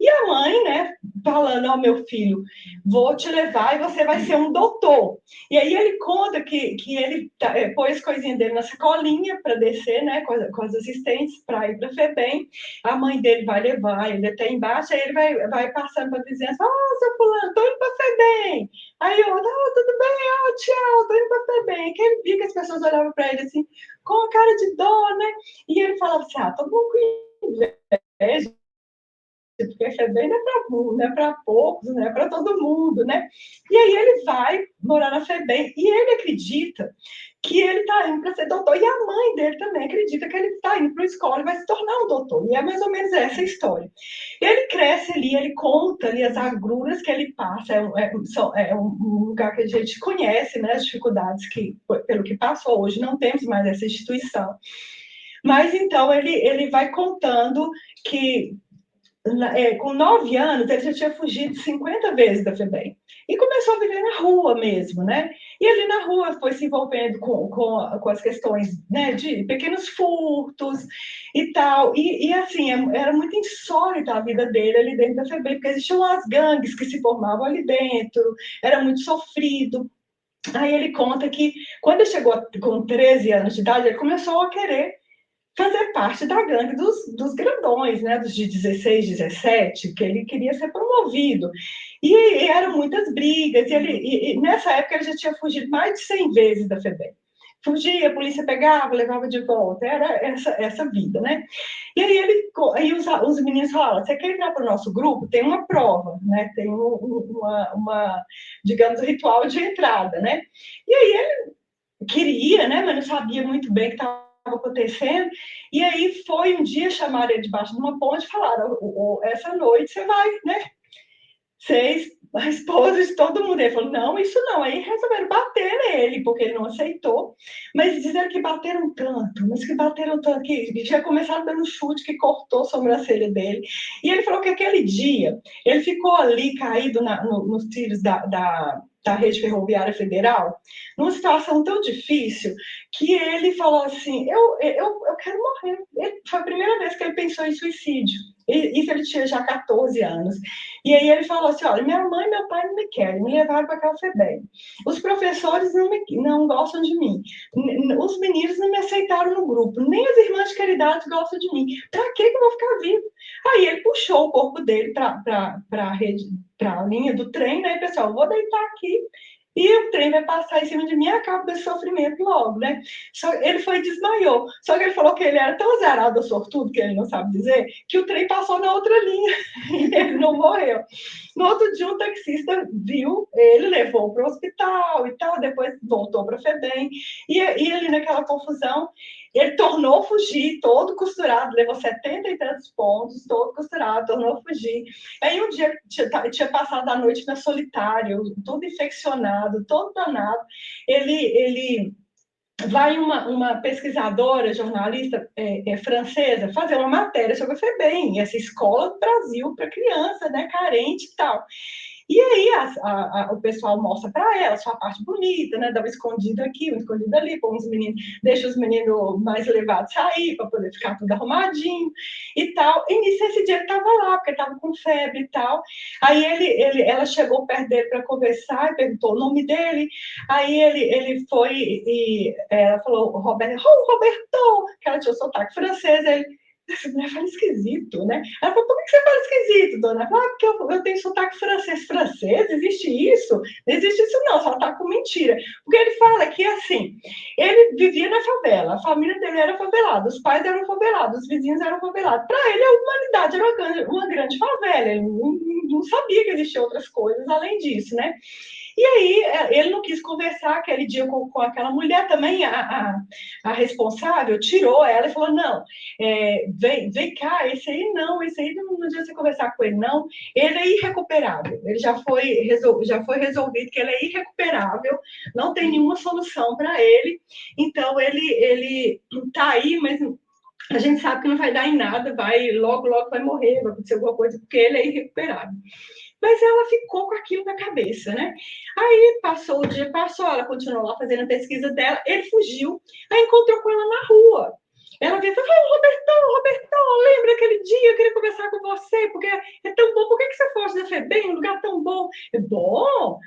E a mãe, né, falando, ó, meu filho, vou te levar e você vai ser um doutor. E aí ele conta que ele pôs coisinha dele na sacolinha para descer, né, com as assistentes para ir para a FEBEM. A mãe dele vai levar ele até embaixo, aí ele vai passando para a vizinhança, ó, seu fulano, tô indo para a FEBEM. Aí eu, tudo bem, ó, tchau, tô indo para a FEBEM. Que ele viu que as pessoas olhavam para ele assim, com a cara de dó, né? E ele falava assim, todo mundo com inveja, porque a FEBEM não é para poucos, não é para todo mundo, né? E aí ele vai morar na FEBEM e ele acredita que ele está indo para ser doutor, e a mãe dele também acredita que ele está indo para a escola e vai se tornar um doutor, e é mais ou menos essa a história. Ele cresce ali, ele conta ali as agruras que ele passa, é um lugar que a gente conhece, né, as dificuldades que, pelo que passou hoje, não temos mais essa instituição. Mas então ele vai contando que com 9 anos, ele já tinha fugido 50 vezes da FEBEM. E começou a viver na rua mesmo, né? E ali na rua foi se envolvendo com as questões, né, de pequenos furtos e tal. E assim, era muito insólita a vida dele ali dentro da FEBEM, porque existiam as gangues que se formavam ali dentro, era muito sofrido. Aí ele conta que quando ele chegou com 13 anos de idade, ele começou a querer fazer parte da gangue dos grandões, né, dos de 16, 17, que ele queria ser promovido. E eram muitas brigas, e nessa época ele já tinha fugido mais de 100 vezes da FEBEM. Fugia, a polícia pegava, levava de volta, era essa vida, né? E aí os meninos falaram, você quer entrar para o nosso grupo? Tem uma prova, né? Tem digamos, ritual de entrada, né? E aí ele queria, né? Mas não sabia muito bem o que estava acontecendo. E aí foi um dia, chamaram ele debaixo de uma ponte e falaram, essa noite você vai, né? Vocês, a esposa de todo mundo. Ele falou, não, isso não. Aí resolveram bater nele, porque ele não aceitou. Mas disseram que bateram tanto, mas que bateram tanto, que já começaram dando um chute que cortou a sobrancelha dele. E ele falou que aquele dia, ele ficou ali caído nos trilhos da rede ferroviária federal, numa situação tão difícil, que ele falou assim, eu quero morrer. Foi a primeira vez que ele pensou em suicídio. Isso ele tinha já 14 anos. E aí ele falou assim, olha, minha mãe e meu pai não me querem, me levaram para aquela FEBEM. Os professores não gostam de mim. Os meninos não me aceitaram no grupo. Nem as irmãs de caridade gostam de mim. Para que eu vou ficar vivo? Aí ele puxou o corpo dele para a linha do trem, né? E pessoal, vou deitar aqui e o trem vai passar em cima de mim e acaba desse sofrimento logo, né? Ele foi e desmaiou. Só que ele falou que ele era tão zerado, sortudo, que ele não sabe dizer, que o trem passou na outra linha e ele não morreu. No outro dia, um taxista viu ele, levou para o hospital e tal, depois voltou para a FEBEM. E ali naquela confusão, ele tornou fugir, todo costurado, levou 70 e tantos pontos, todo costurado, tornou fugir. Aí um dia tinha passado a noite na solitário, todo infeccionado, todo danado. Ele vai uma pesquisadora, jornalista francesa, fazer uma matéria sobre a FEBEM, essa escola do Brasil para criança, né, carente e tal. E aí o pessoal mostra para ela sua parte bonita, né? Dá uma escondida aqui, uma escondida ali, com os meninos, deixa os meninos mais levados sair para poder ficar tudo arrumadinho e tal. E nisso esse dia ele estava lá, porque estava com febre e tal. Aí ela chegou perto dele para conversar e perguntou o nome dele. Aí ele foi e ela falou, Roberto, Roberto, que ela tinha o sotaque francês, ele essa mulher fala esquisito, né? Ela falou, por que você fala esquisito, dona? Ela falou, porque eu tenho sotaque francês. Francês? Existe isso? Não existe isso não, só tá com mentira. Porque ele fala que, assim, ele vivia na favela, a família dele era favelada, os pais eram favelados, os vizinhos eram favelados. Para ele, a humanidade era uma grande favela, ele não sabia que existiam outras coisas além disso, né? E aí ele não quis conversar aquele dia com aquela mulher também, a responsável tirou ela e falou, não, vem cá, esse aí não adianta você conversar com ele, não, ele é irrecuperável, ele já foi resolvido que ele é irrecuperável, não tem nenhuma solução para ele, então ele tá aí, mas a gente sabe que não vai dar em nada, logo vai morrer, vai acontecer alguma coisa, porque ele é irrecuperável. Mas ela ficou com aquilo na cabeça, né? Aí passou o dia, ela continuou lá fazendo a pesquisa dela, ele fugiu, aí encontrou com ela na rua. Ela veio e falou, Robertão, lembra aquele dia, eu queria conversar com você, porque é tão bom, por que você foge da FEBEM, um lugar tão bom? É bom?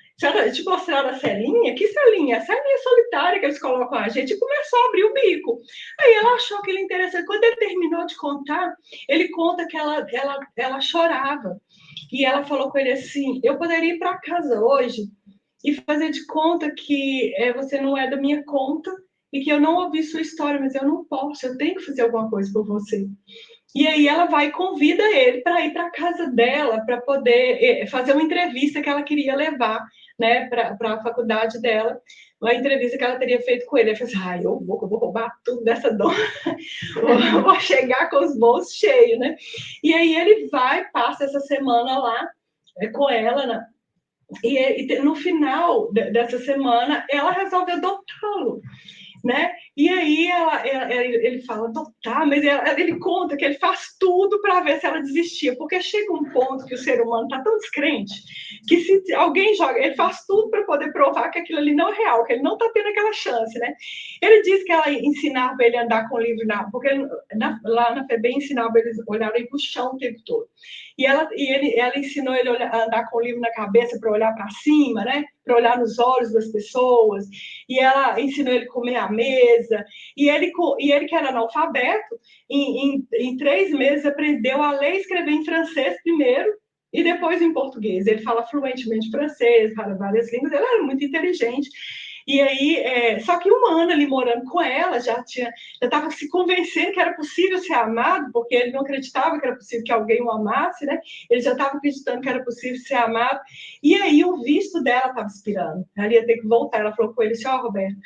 Te mostraram a celinha? Que celinha? A celinha solitária que eles colocam a gente, e começou a abrir o bico. Aí ela achou aquilo interessante. Quando ele terminou de contar, ele conta que ela chorava. E ela falou com ele assim, eu poderia ir para casa hoje e fazer de conta que você não é da minha conta e que eu não ouvi sua história, mas eu não posso, eu tenho que fazer alguma coisa por você. E aí ela vai e convida ele para ir para a casa dela, para poder fazer uma entrevista que ela queria levar, né, para a faculdade dela, uma entrevista que ela teria feito com ele. Ele falou assim, eu vou roubar tudo dessa dona, vou chegar com os bolsos cheios, né? E aí ele passa essa semana lá com ela, né? E no final dessa semana, ela resolve adotá-lo, né? E aí ele fala, adotar, mas ele conta que ele faz tudo para ver se ela desistia, porque chega um ponto que o ser humano está tão descrente, que se alguém joga, ele faz tudo para poder provar que aquilo ali não é real, que ele não está tendo aquela chance, né? Ele diz que ela ensinava ele a andar com o livro, porque lá na FEBEM ensinava eles olharem para o chão o tempo todo. E ela ensinou ele a andar com o livro na cabeça para olhar para cima, né? Para olhar nos olhos das pessoas. E ela ensinou ele a comer à mesa. E ele que era analfabeto, em 3 meses aprendeu a ler e escrever em francês primeiro e depois em português. Ele fala fluentemente francês, fala várias línguas. Ele era muito inteligente. E aí, só que um ano ali morando com ela, já estava se convencendo que era possível ser amado, porque ele não acreditava que era possível que alguém o amasse, né? Ele já estava acreditando que era possível ser amado. E aí o visto dela estava expirando. Ela ia ter que voltar. Ela falou com ele assim, Roberto,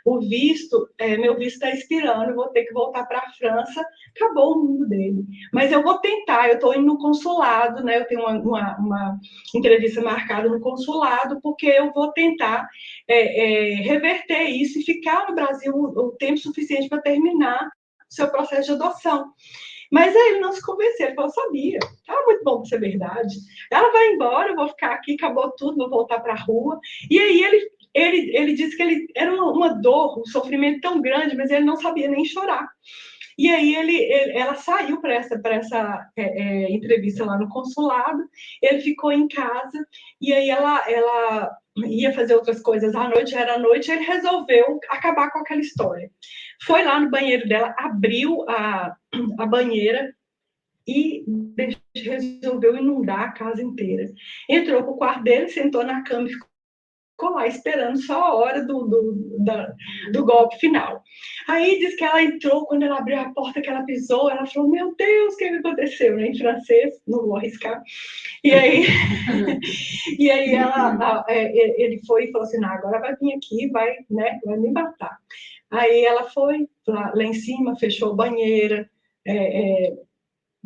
meu visto está expirando, eu vou ter que voltar para a França. Acabou o mundo dele. Mas eu vou tentar, eu estou indo no consulado, né? Eu tenho uma entrevista marcada no consulado, porque eu vou tentar reverter isso e ficar no Brasil o tempo suficiente para terminar o seu processo de adoção. Mas aí ele não se convenceu, ele falou, sabia, tá muito bom para ser verdade. Ela vai embora, eu vou ficar aqui, acabou tudo, vou voltar para a rua. E aí ele disse que ele era uma dor, um sofrimento tão grande, mas ele não sabia nem chorar. E aí ela saiu para essa entrevista lá no consulado, ele ficou em casa, e aí ela ia fazer outras coisas à noite, era à noite, ele resolveu acabar com aquela história. Foi lá no banheiro dela, abriu a banheira e resolveu inundar a casa inteira. Entrou para o quarto dele, sentou na cama e ficou lá esperando só a hora do golpe final. Aí diz que ela entrou, quando ela abriu a porta que ela pisou, ela falou, meu Deus, o que aconteceu? Em francês, não vou arriscar. E aí ele foi e falou assim, não, agora vai vir aqui, vai me matar. Aí ela foi lá em cima, fechou a banheira,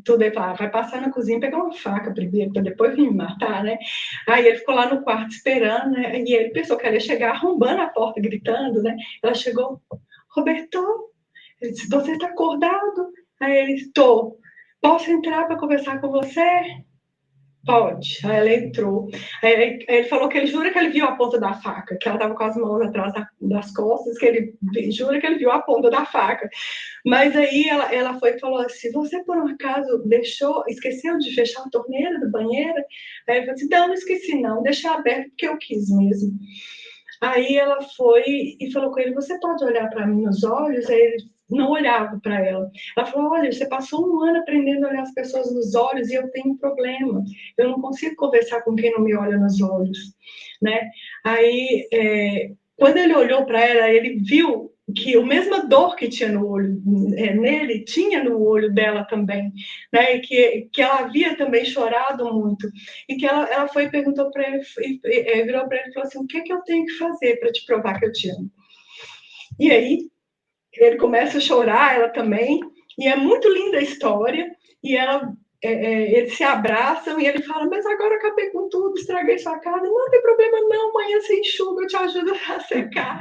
tudo aí, vai passar na cozinha, pegar uma faca primeiro, para depois vir me matar, né? Aí ele ficou lá no quarto esperando, né? E ele pensou que ela ia chegar arrombando a porta, gritando, né? Ela chegou, Roberto, ele disse, você está acordado? Aí ele, tô. Posso entrar para conversar com você? Pode. Aí ela entrou. Aí ele falou que ele jura que ele viu a ponta da faca, que ela estava com as mãos atrás das costas, que ele jura que ele viu a ponta da faca. Mas aí ela foi e falou assim, você por um acaso esqueceu de fechar a torneira do banheiro? Aí ele falou assim, não esqueci não, deixei aberto porque eu quis mesmo. Aí ela foi e falou com ele, você pode olhar para mim nos olhos? Aí ele não olhava para ela. Ela falou, olha, você passou um ano aprendendo a olhar as pessoas nos olhos e eu tenho um problema. Eu não consigo conversar com quem não me olha nos olhos, né? Aí, quando ele olhou para ela, ele viu que a mesma dor que tinha no olho nele, tinha no olho dela também, né? E que ela havia também chorado muito. E que ela foi e perguntou para ele, virou para ele e falou assim: o que é que eu tenho que fazer para te provar que eu te amo? E aí ele começa a chorar, ela também, e é muito linda a história, e eles se abraçam e ele fala: mas agora eu acabei com tudo, estraguei sua casa. Não tem problema não, amanhã você enxuga, eu te ajudo a secar.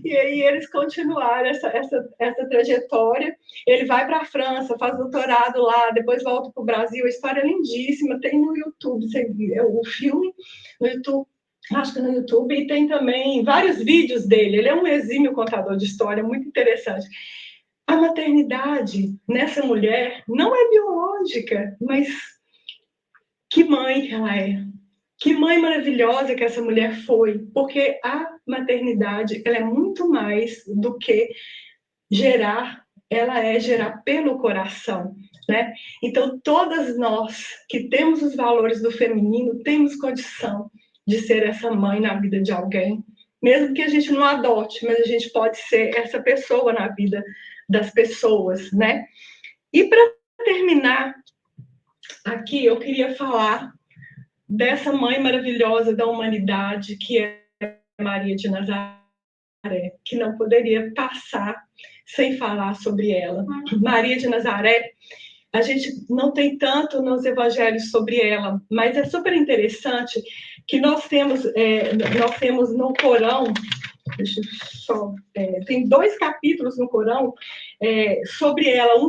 E aí eles continuaram essa trajetória. Ele vai para a França, faz doutorado lá, depois volta para o Brasil. A história é lindíssima, tem no YouTube, o filme no YouTube, acho que no YouTube, e tem também vários vídeos dele. Ele é um exímio contador de história, muito interessante. A maternidade nessa mulher não é biológica, mas que mãe que ela é. Que mãe maravilhosa que essa mulher foi, porque a maternidade ela é muito mais do que gerar, ela é gerar pelo coração, né? Então, todas nós que temos os valores do feminino, temos condição de ser essa mãe na vida de alguém, mesmo que a gente não adote, mas a gente pode ser essa pessoa na vida das pessoas, né? E para terminar aqui, eu queria falar dessa mãe maravilhosa da humanidade, que é Maria de Nazaré, que não poderia passar sem falar sobre ela. Maria de Nazaré, a gente não tem tanto nos evangelhos sobre ela, mas é super interessante que nós temos no Corão, tem 2 capítulos no Corão sobre ela, um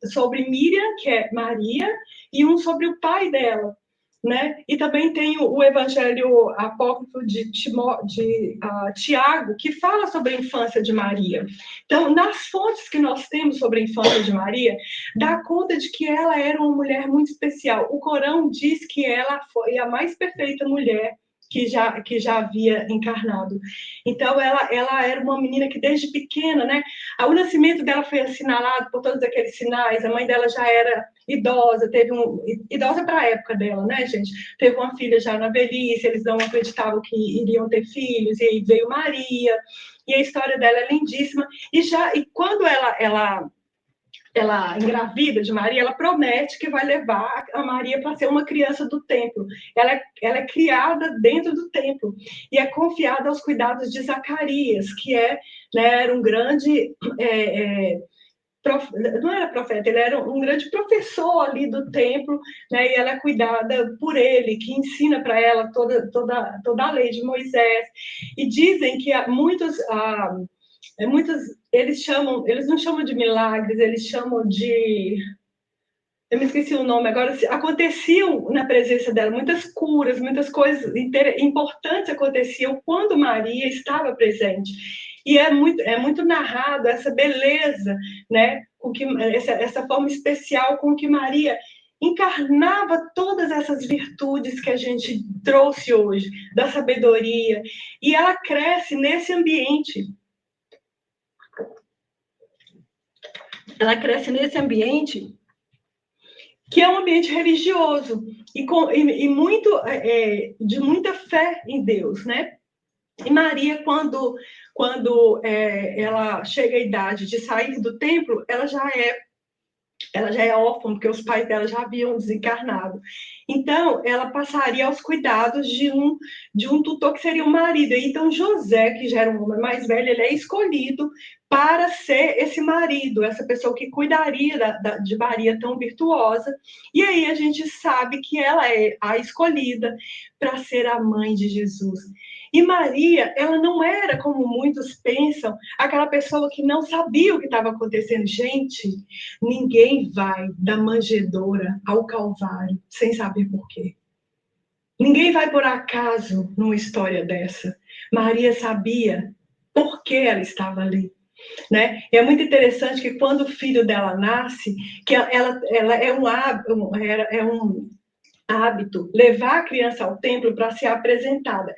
sobre Miriam, que é Maria, e um sobre o pai dela, né? E também tem o Evangelho Apócrifo de Tiago, que fala sobre a infância de Maria. Então, nas fontes que nós temos sobre a infância de Maria, dá conta de que ela era uma mulher muito especial. O Corão diz que ela foi a mais perfeita mulher que já havia encarnado. Então, ela era uma menina que desde pequena, né? O nascimento dela foi assinalado por todos aqueles sinais. A mãe dela já era idosa, idosa para a época dela, né, gente? Teve uma filha já na velhice, eles não acreditavam que iriam ter filhos, e aí veio Maria, e a história dela é lindíssima. E quando ela engravida de Maria, ela promete que vai levar a Maria para ser uma criança do templo. Ela é criada dentro do templo e é confiada aos cuidados de Zacarias, que era um grande não era profeta, ele era um grande professor ali do templo, né? E ela é cuidada por ele, que ensina para ela toda a lei de Moisés. E dizem que muitos eles não chamam de milagres, eles chamam de... Eu me esqueci o nome agora. Aconteciam na presença dela muitas curas, muitas coisas importantes aconteciam quando Maria estava presente. E é muito narrado essa beleza, né? Essa forma especial com que Maria encarnava todas essas virtudes que a gente trouxe hoje, da sabedoria. E ela cresce nesse ambiente. Ela cresce nesse ambiente que é um ambiente religioso e muito de muita fé em Deus, né? E Maria, quando ela chega à idade de sair do templo, ela já é órfã, porque os pais dela já haviam desencarnado. Então, ela passaria aos cuidados de um tutor que seria o marido. Então, José, que já era um homem mais velho, ele é escolhido para ser esse marido, essa pessoa que cuidaria de Maria tão virtuosa. E aí a gente sabe que ela é a escolhida para ser a mãe de Jesus. E Maria, ela não era, como muitos pensam, aquela pessoa que não sabia o que estava acontecendo. Gente, ninguém vai da manjedoura ao Calvário sem saber por quê. Ninguém vai por acaso numa história dessa. Maria sabia por que ela estava ali. Né? E é muito interessante que quando o filho dela nasce, que ela é hábito, levar a criança ao templo para ser apresentada.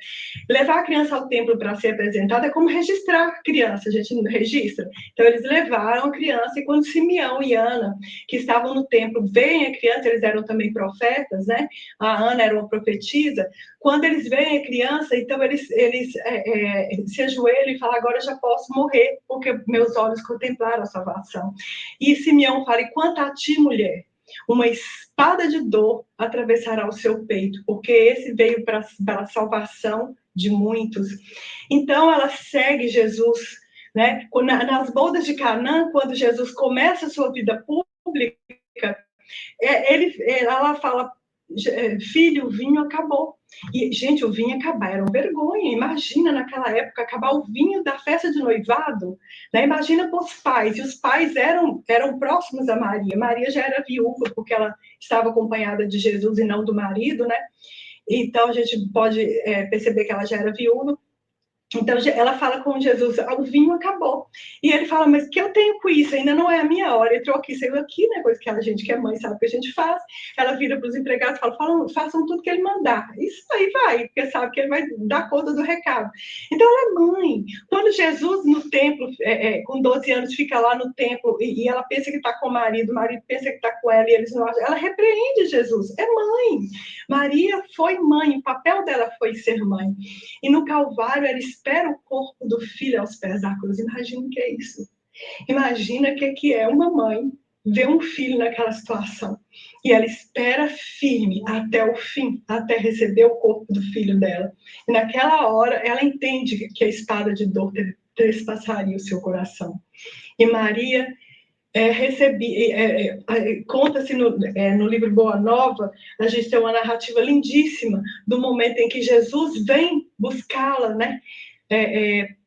Levar a criança ao templo para ser apresentada é como registrar a criança, a gente não registra. Então, eles levaram a criança, e quando Simeão e Ana, que estavam no templo, veem a criança, eles eram também profetas, né? A Ana era uma profetisa. Quando eles veem a criança, então eles se ajoelham e falam: agora eu já posso morrer, porque meus olhos contemplaram a salvação. E Simeão fala: e quanto a ti, mulher? Uma espada de dor atravessará o seu peito, porque esse veio para a salvação de muitos. Então, ela segue Jesus, né? Nas bodas de Canaã, quando Jesus começa a sua vida pública, ela fala: filho, o vinho acabou. E, gente, o vinho acabar era uma vergonha. Imagina, naquela época, acabar o vinho da festa de noivado, né? Imagina para os pais. E os pais eram próximos a Maria. Maria já era viúva, porque ela estava acompanhada de Jesus e não do marido, né? Então, a gente pode perceber que ela já era viúva. Então, ela fala com Jesus: o vinho acabou. E ele fala: mas o que eu tenho com isso? Ainda não é a minha hora. Entrou aqui, saiu aqui, né? Coisa que a gente que é mãe sabe o que a gente faz. Ela vira para os empregados e fala: façam tudo que ele mandar. Isso aí vai, porque sabe que ele vai dar conta do recado. Então, ela é mãe. Quando Jesus, no templo, com 12 anos, fica lá no templo, e ela pensa que está com o marido pensa que está com ela, e eles não acham. Ela repreende Jesus. É mãe. Maria foi mãe, o papel dela foi ser mãe. E no Calvário, ela espera o corpo do filho aos pés da cruz. Imagina o que é isso. Imagina o que é uma mãe ver um filho naquela situação. E ela espera firme até o fim, até receber o corpo do filho dela. E naquela hora, ela entende que a espada de dor trespassaria o seu coração. E Maria conta-se no livro Boa Nova, a gente tem uma narrativa lindíssima do momento em que Jesus vem buscá-la, né?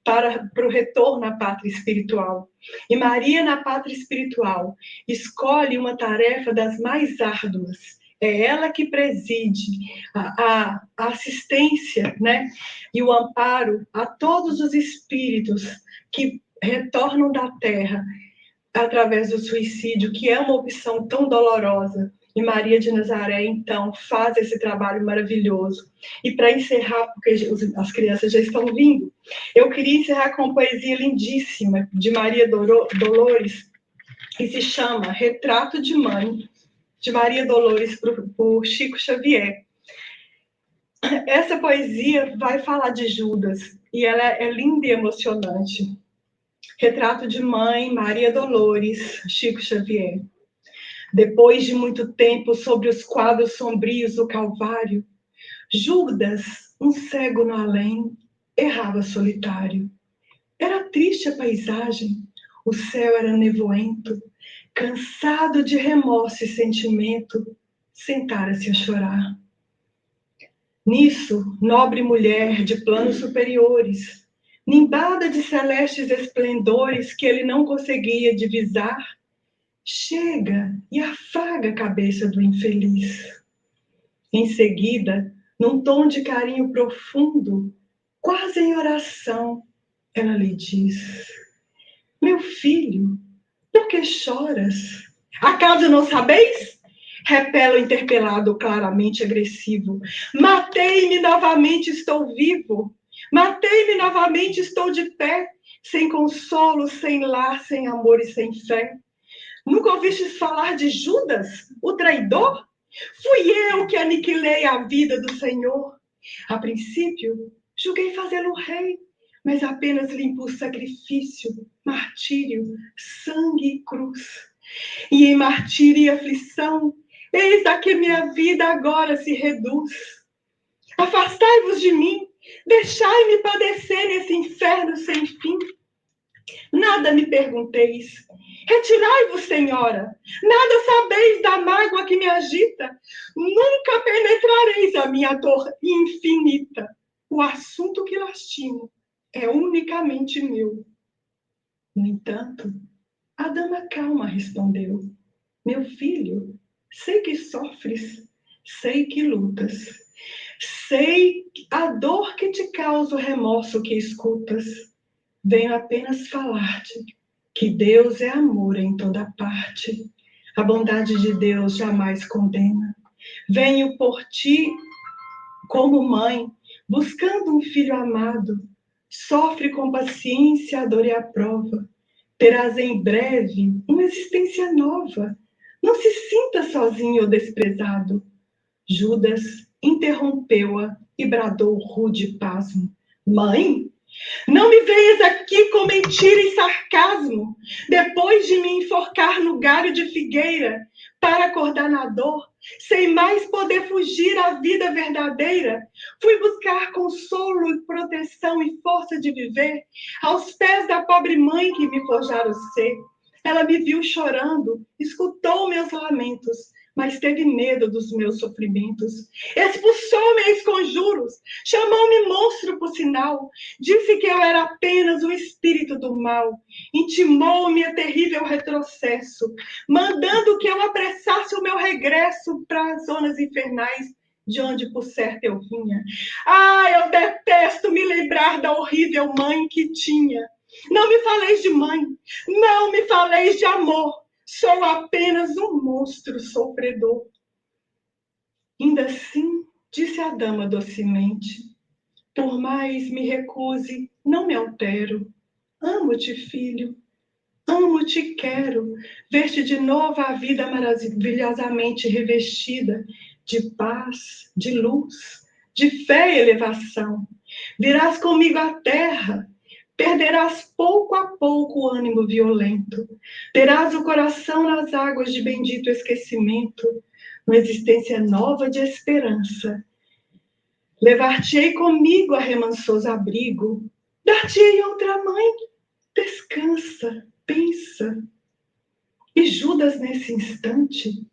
Para o retorno à pátria espiritual. E Maria, na pátria espiritual, escolhe uma tarefa das mais árduas. É ela que preside a assistência, né? E o amparo a todos os espíritos que retornam da terra através do suicídio, que é uma opção tão dolorosa. E Maria de Nazaré, então, faz esse trabalho maravilhoso. E para encerrar, porque as crianças já estão vindo, eu queria encerrar com uma poesia lindíssima de Maria Dolores, que se chama Retrato de Mãe, de Maria Dolores, por Chico Xavier. Essa poesia vai falar de Judas, e ela é linda e emocionante. Retrato de Mãe, Maria Dolores, Chico Xavier. Depois de muito tempo sobre os quadros sombrios do Calvário, Judas, um cego no além, errava solitário. Era triste a paisagem, o céu era nevoento, cansado de remorso e sentimento, sentara-se a chorar. Nisso, nobre mulher de planos superiores, nimbada de celestes esplendores que ele não conseguia divisar, chega e afaga a cabeça do infeliz. Em seguida, num tom de carinho profundo, quase em oração, ela lhe diz: meu filho, por que choras? Acaso não sabeis? Repela o interpelado claramente agressivo. Matei-me novamente, estou vivo. Matei-me novamente, estou de pé, sem consolo, sem lar, sem amor e sem fé. Nunca ouvistes falar de Judas, o traidor? Fui eu que aniquilei a vida do Senhor. A princípio, julguei fazê-lo rei, mas apenas lhe impus sacrifício, martírio, sangue e cruz. E em martírio e aflição, eis a que minha vida agora se reduz. Afastai-vos de mim, deixai-me padecer nesse inferno sem fim. Nada me pergunteis. Retirai-vos, Senhora. Nada sabeis da mágoa que me agita. Nunca penetrareis a minha dor infinita. O assunto que lastimo é unicamente meu. No entanto, a dama calma respondeu: meu filho, sei que sofres, sei que lutas. Sei a dor que te causa o remorso que escutas. Venho apenas falar-te que Deus é amor em toda parte. A bondade de Deus jamais condena. Venho por ti como mãe, buscando um filho amado. Sofre com paciência a dor e a prova. Terás em breve uma existência nova. Não se sinta sozinho ou desprezado. Judas interrompeu-a e bradou rude pasmo. Mãe, não me venhas aqui com mentira e sarcasmo, depois de me enforcar no galho de figueira, para acordar na dor, sem mais poder fugir à vida verdadeira. Fui buscar consolo e proteção e força de viver aos pés da pobre mãe que me forjara o ser. Ela me viu chorando, escutou meus lamentos, mas teve medo dos meus sofrimentos. Expulsou-me a esconjuros, chamou-me monstro por sinal, disse que eu era apenas um espírito do mal, intimou-me a terrível retrocesso, mandando que eu apressasse o meu regresso para as zonas infernais, de onde por certo eu vinha. Ah, eu detesto me lembrar da horrível mãe que tinha. Não me faleis de mãe, não me faleis de amor, sou apenas um monstro sofredor. Ainda assim, disse a dama docemente, por mais me recuse, não me altero. Amo-te, filho, amo-te, quero ver-te de novo a vida maravilhosamente revestida de paz, de luz, de fé e elevação. Virás comigo à terra, perderás pouco a pouco o ânimo violento, terás o coração nas águas de bendito esquecimento, uma existência nova de esperança. Levar-te-ei comigo a remansoso abrigo, dar-te-ei outra mãe, descansa, pensa. E Judas, nesse instante,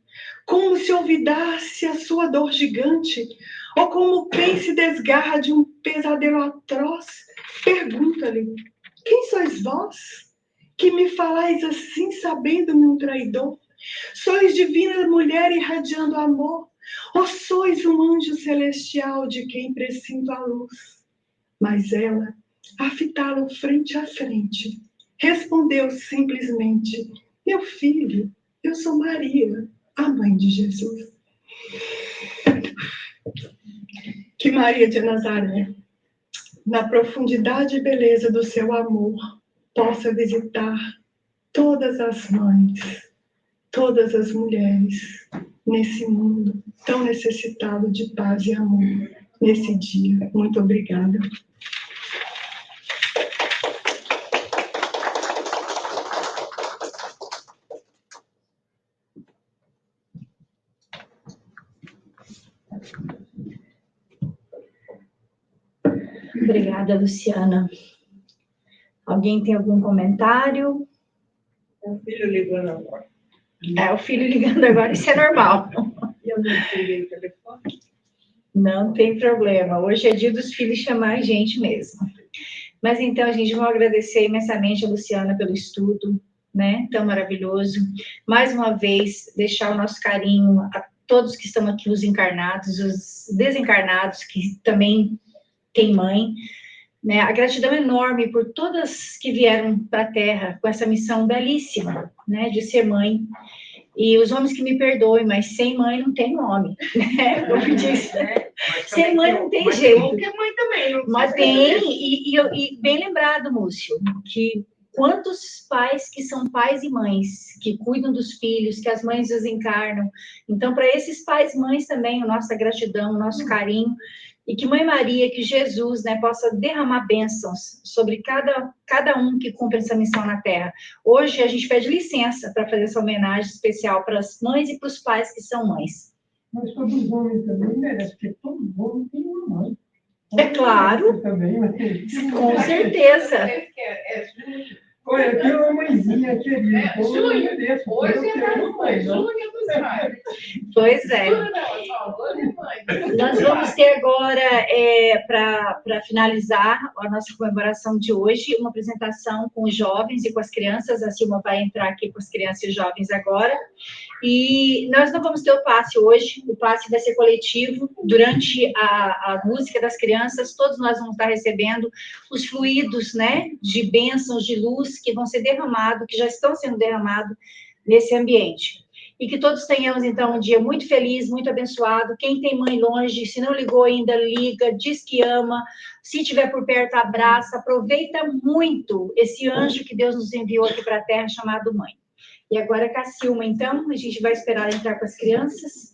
como se olvidasse a sua dor gigante, ou como o pé se desgarra de um pesadelo atroz, pergunta-lhe, quem sois vós, que me falais assim, sabendo-me um traidor? Sois divina mulher irradiando amor, ou sois um anjo celestial de quem presinto a luz? Mas ela, a fitá-lo frente a frente, respondeu simplesmente, meu filho, eu sou Maria, a mãe de Jesus. Que Maria de Nazaré, na profundidade e beleza do seu amor, possa visitar todas as mães, todas as mulheres nesse mundo tão necessitado de paz e amor nesse dia. Muito obrigada. Obrigada, Luciana. Alguém tem algum comentário? O filho ligando agora. O filho ligando agora, isso é normal. Eu não peguei o telefone. Não tem problema. Hoje é dia dos filhos chamar a gente mesmo. Mas então, gente, vamos agradecer imensamente a Luciana pelo estudo, né? Tão maravilhoso. Mais uma vez, deixar o nosso carinho a todos que estão aqui, os encarnados, os desencarnados, que também têm mãe, né? A gratidão enorme por todas que vieram para a Terra com essa missão belíssima, né? De ser mãe. E os homens que me perdoem, mas sem mãe não tem homem, né? Como disse, sem mãe não tem jeito. Qualquer mãe também. Mas tem, e bem lembrado, Múcio, que quantos pais que são pais e mães, que cuidam dos filhos, que as mães desencarnam. Então, para esses pais e mães também, a nossa gratidão, o nosso carinho, e que Mãe Maria, que Jesus, né, possa derramar bênçãos sobre cada um que cumpre essa missão na Terra. Hoje a gente pede licença para fazer essa homenagem especial para as mães e para os pais que são mães. Mas para os homens também merece, porque todo homem tem uma mãe. É claro, também, mas com certeza. Olha, eu tenho uma mãezinha querida. Hoje é a mamãe, Júlia dos pais. Pois é. Nós vamos ter agora, para finalizar a nossa comemoração de hoje, uma apresentação com os jovens e com as crianças. A Silma vai entrar aqui com as crianças e os jovens agora. E nós não vamos ter o passe hoje, o passe vai ser coletivo. Durante a música das crianças, todos nós vamos estar recebendo os fluidos, né, de bênçãos, de luz, que vão ser derramados, que já estão sendo derramados nesse ambiente. E que todos tenhamos, então, um dia muito feliz, muito abençoado. Quem tem mãe longe, se não ligou ainda, liga, diz que ama. Se estiver por perto, abraça. Aproveita muito esse anjo que Deus nos enviou aqui para a Terra, chamado mãe. E agora, Cacilma, então, a gente vai esperar entrar com as crianças.